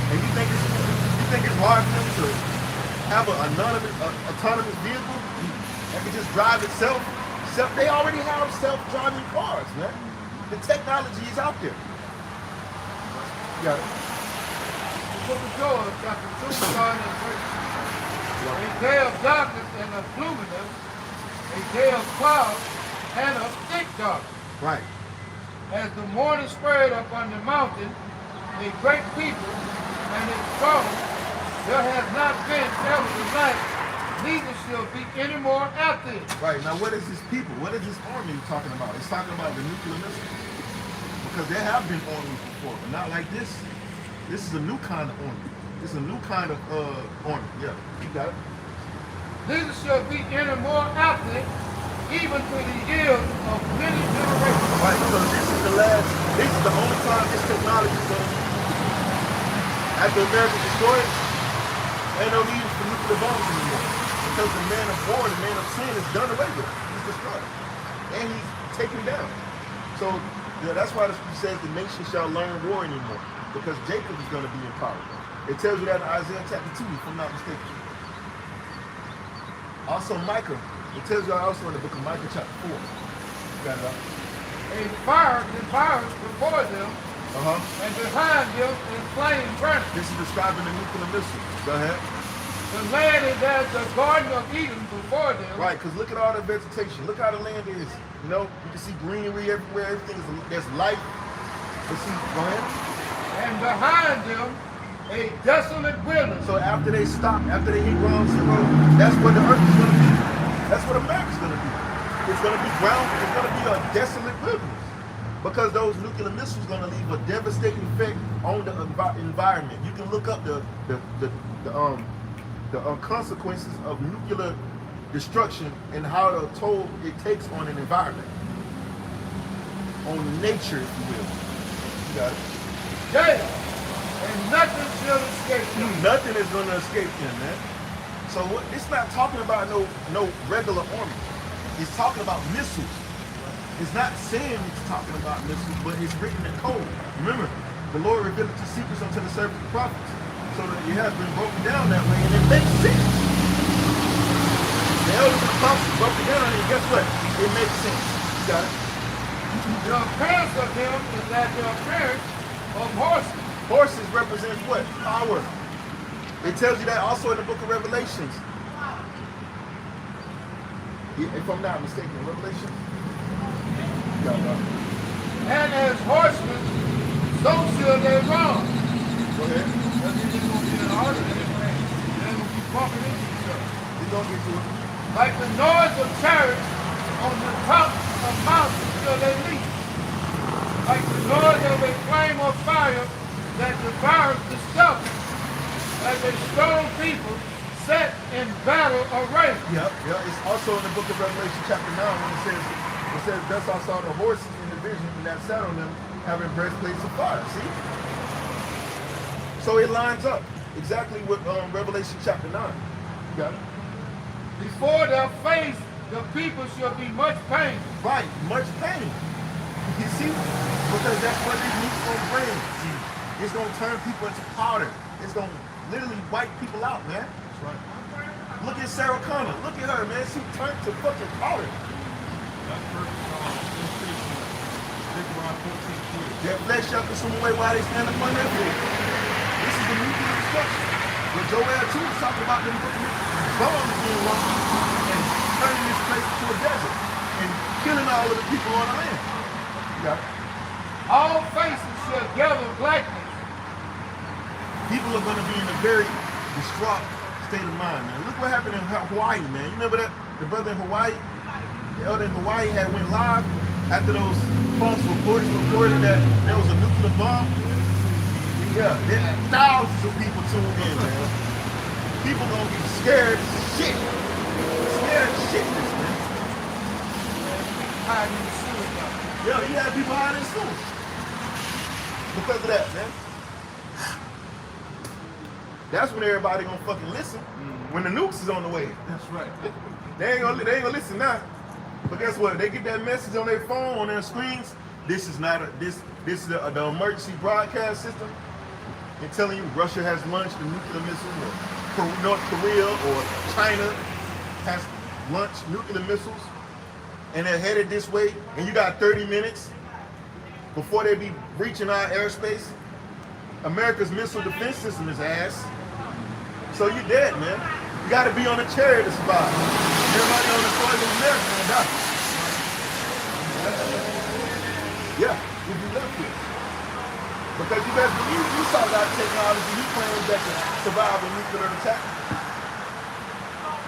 And you think it's hard for them to have an autonomous vehicle that can just drive itself? They already have self-driving cars, man. The technology is out there. You got it. Book of Joel, chapter 2, starting at verse. A day of darkness and of gloominess, a day of clouds and of thick darkness. Right. As the morning spread up on the mountain, a great people, and its throne, there has not been ever the night, neither shall be any more after it. Right. Now what is this people? What is this army talking about? It's talking about the nuclear missile. Because there have been armies before, but not like this. This is a new kind of army. It's a new kind of army. Yeah, you got it. Neither shall be any more after it, even to the years of many generations. Right, so this is the only time this technology is going to be used. After America destroyed it, ain't no need for nuclear bombs anymore. Because the man of war, the man of sin is done away with. He's destroyed. And he's taken down. So that's why it says the nation shall learn war anymore. Because Jacob is going to be in power. It tells you that in Isaiah chapter 2, if I'm not mistaken. Also Micah. It tells you also in the book of Micah chapter 4. You got it up. A fire devours before them, and behind them is flame burning. This is describing the nuclear missile. Go ahead. The land is as the Garden of Eden before them. Right, because look at all the vegetation. Look how the land is. You can see greenery everywhere. Everything is, there's life. Let's see. Go ahead. And behind them, a desolate wilderness. So after they stop, after they hit ground zero, that's where the earth is going to be. That's what America's going to be. It's going to be ground. It's going to be a desolate wilderness because those nuclear missiles going to leave a devastating effect on the environment. You can look up the consequences of nuclear destruction and how the toll it takes on an environment, on nature, if you will. You got it. Yeah. And nothing shall escape them. Nothing is going to escape them, man. So it's not talking about no regular army. It's talking about missiles. It's not saying it's talking about missiles, but it's written in code. Remember, the Lord revealed his secrets unto the servant prophets, so that it has been broken down that way, and it makes sense. The elders and apostles broke it down, and guess what? It makes sense. You got it? The appearance of him is like the appearance of horses. Horses represent what? Power. It tells you that also in the book of Revelations. If I'm not mistaken, Revelation. And as horsemen, so shall they run. Go ahead. But they're just going to be in order and they're going to be bumping into each other. We're going to get to it. Like the noise of chariots on the top of mountains shall they leap. Like the noise of a flame of fire that devours the stubble. Like a strong people set in battle array. Yep. It's also in the book of Revelation chapter 9 when it says, thus I saw the horses in the vision and that sat on them having breastplates of fire. See? So it lines up exactly with Revelation chapter 9. You got it? Before their face, the people shall be much pain. Right, much pain. You see? Because that's what these meat's going to bring. See? It's going to turn people into powder. It's going to literally wipe people out, man. That's right. Look at Sarah Connor. Look at her, man. She turned to fucking powder. That's perfect. Their flesh shall consume away while they stand upon their feet. This is the nuclear destruction. But Joel 2 is talking about them bombs being launched and turning this place into a desert and killing all of the people on the land. You got it? All faces shall gather blackness. People are going to be in a very distraught state of mind, man. Look what happened in Hawaii, man. You remember that? The brother in Hawaii, the elder in Hawaii had went live after those false reports reported that there was a nuclear bomb. Yeah, there are thousands of people tuned in, man. People gonna be scared as shit. Scared shitless, man. Hiding in the sewers now. Yeah, he had people hiding in sewers. Because of that, man. That's when everybody gonna fucking listen. When the nukes is on the way. That's right. They ain't gonna listen now. But guess what? They get that message on their phone, on their screens. This is not this is the emergency broadcast system. They're telling you Russia has launched a nuclear missile, or North Korea or China has launched nuclear missiles, and they're headed this way. And you got 30 minutes before they be reaching our airspace. America's missile defense system is ass. So you dead, man. You got to be on a chariot to survive. Everybody on the soil of America gonna die. Yeah, if you left here. Because you best believe you saw that technology you claims that can survive a nuclear attack.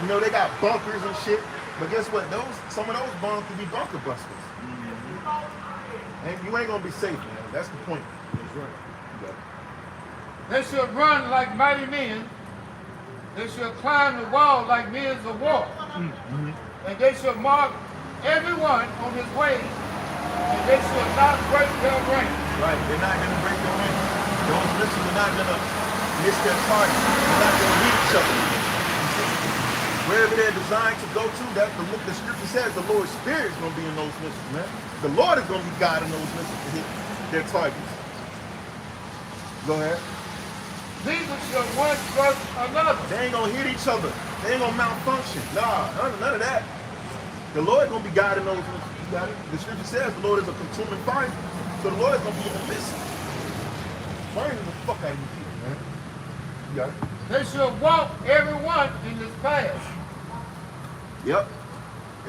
You know, they got bunkers and shit. But guess what? Some of those bombs can be bunker busters. And you ain't gonna be safe, man. That's the point. That's right. They shall run like mighty men. They shall climb the wall like men of war. Mm-hmm. And they shall mark everyone on his way. And they shall not break their rank. Right, they're not going to break their rank. Those missiles are not going to miss their target. They're not going to hit each other. Wherever they're designed to go to, that's the scripture says the Lord's Spirit is going to be in those missiles, man. The Lord is going to be guiding those missiles to hit their targets. Go ahead. Neither shall one crush another. They ain't gonna hit each other. They ain't gonna malfunction. Nah, none of that. The Lord gonna be guiding those. You got it? The scripture says the Lord is a consuming fire. So the Lord is gonna be in the midst. Burning the fuck out of you people, man. You got it? They shall walk everyone in his path. Yep.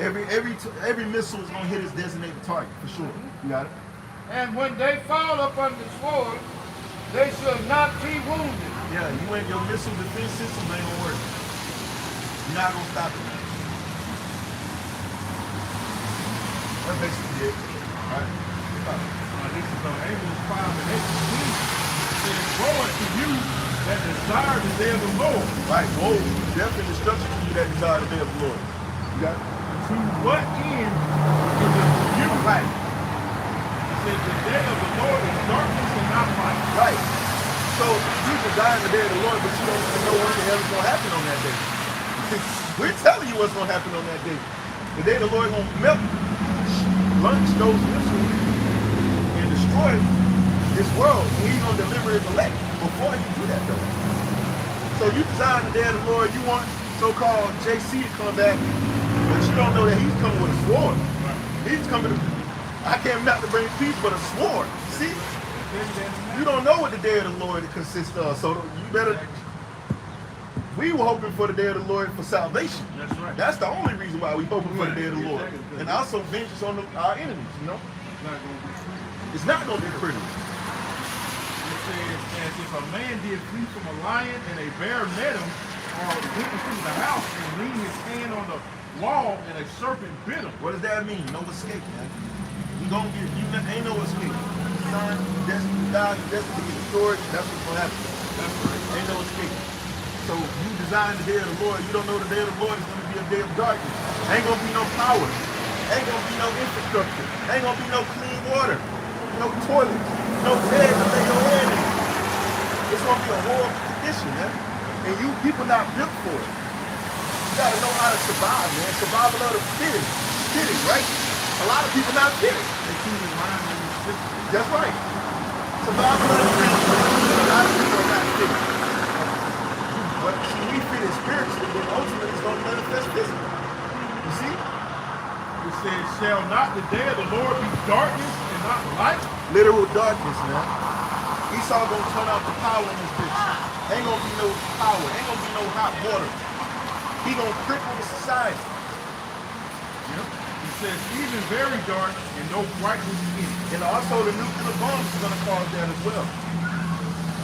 Every missile is gonna hit its designated target for sure. You got it? And when they fall upon the sword, they shall not be wounded. Yeah, your missile defense system ain't gonna work. You're not gonna stop it. That's basically it. Right? This is Amos 5 and 8. It says, woe unto you that desire the day of the Lord. Right. Woe, death and destruction to you that desire the day of the Lord. You got it? To what end is it for you? Right. It says, the day of the Lord is darkness and not light. Right. So you desire the day of the Lord, but you don't even know what the hell is going to happen on that day. We're telling you what's going to happen on that day. The day the Lord is going to melt, launch those missiles, and destroy this world. And he's going to deliver his elect before he do that, though. So you desire the day of the Lord. You want so-called JC to come back, but you don't know that he's coming with a sword. He's coming to, I came not to bring peace, but a sword. See? You don't know what the day of the Lord consists of, so you better. We were hoping for the day of the Lord for salvation. That's right. That's the only reason why we hoping for the day of the Lord, and also vengeance on our enemies. You know, It's not going to be it's not going to be free. pretty. It says, as if a man did flee from a lion and a bear met him, or went into the house and leaned his hand on the wall and a serpent bit him. What does that mean? No escape, man. You gonna get, you ain't no escape. Son, you destined to die, you destined to get destroyed. That's what's gonna happen. That's right. Ain't no escape. So you design the day of the Lord. You don't know the day of the Lord is gonna be a day of darkness. Ain't gonna be no power. Ain't gonna be no infrastructure. Ain't gonna be no clean water. No toilets. No bed to lay your head in. It's gonna be a horrible condition, man. And you people not built for it. You gotta know how to survive, man. Survival of the fittest. Fitting, right? A lot of people not fitting. They keep in mind when you sit. That's right. Survival of the fittest. A lot of people are not fitting. But see, we fit it spiritually, then ultimately it's gonna manifest physically. You see? It says, shall not the day of the Lord be darkness and not light? Literal darkness, man. Esau gonna turn off the power in this bitch. Ain't gonna be no power. Ain't gonna be no hot water. He gonna cripple the society. Yep. It says, even very dark and no brightness in it. And also the nuclear bombs is gonna cause that as well.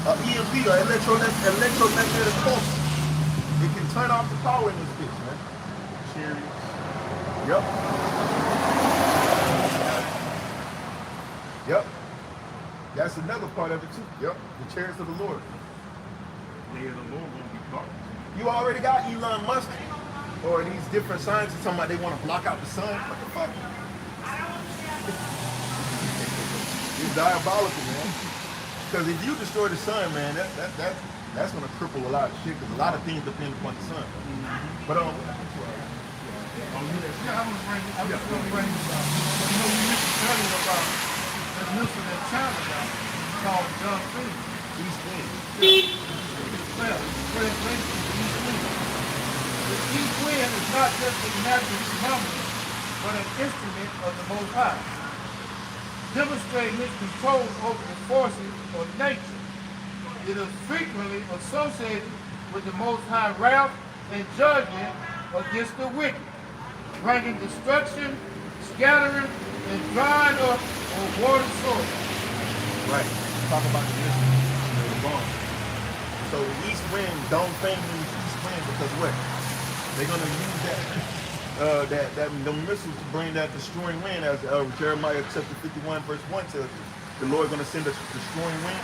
EMP, or electromagnetic pulse. It can turn off the power in this bitch, man. Chariots. Yep. Yep. That's another part of it too. Yep. The chariots of the Lord. The day of the Lord will be dark. You already got Elon Musk or these different scientists talking about they want to block out the sun. What the fuck? It's diabolical, man. Because if you destroy the sun, man, that's gonna cripple a lot of shit. Because a lot of things depend upon the sun. But Oh, yes. Yeah, I'm going to bring this up. You know, we mentioned earlier about the missile that China got called John Field. East Wind. Well, East Wind. The East Wind is not just a natural phenomenon, but an instrument of the Most High, demonstrating his control over the forces of nature. It is frequently associated with the Most High wrath and judgment against the wicked, bringing destruction, scattering, and drying up on water sources. Right. Talk about the missile, the bomb. So the east wind, don't think means east wind because what? They're gonna use them missiles to bring that destroying wind, as Jeremiah chapter 51 verse 1 tells you. The Lord gonna send a destroying wind.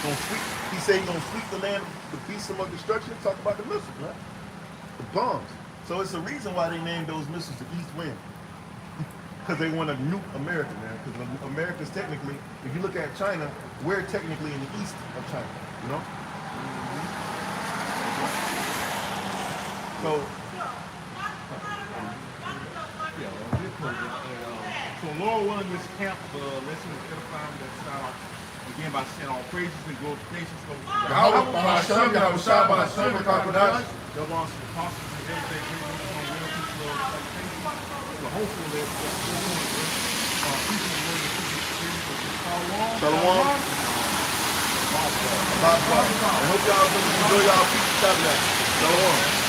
Gonna sweep. He said he's gonna sweep the land, the beast of destruction. Talk about the missiles, man. The bombs. So it's the reason why they named those missiles the East Wind. Because they want to nuke America, man. Because America's technically, if you look at China, we're technically in the east of China, you know? So, So Lord willing, this camp lesson is edifying that's again by saying all praises and glorifications go to Yahweh, Bahasham, Yahweh, Bahasham, Kakadash. the apostles and everything the hopeful that Shalom. I hope y'all enjoy y'all pizza. Shalom.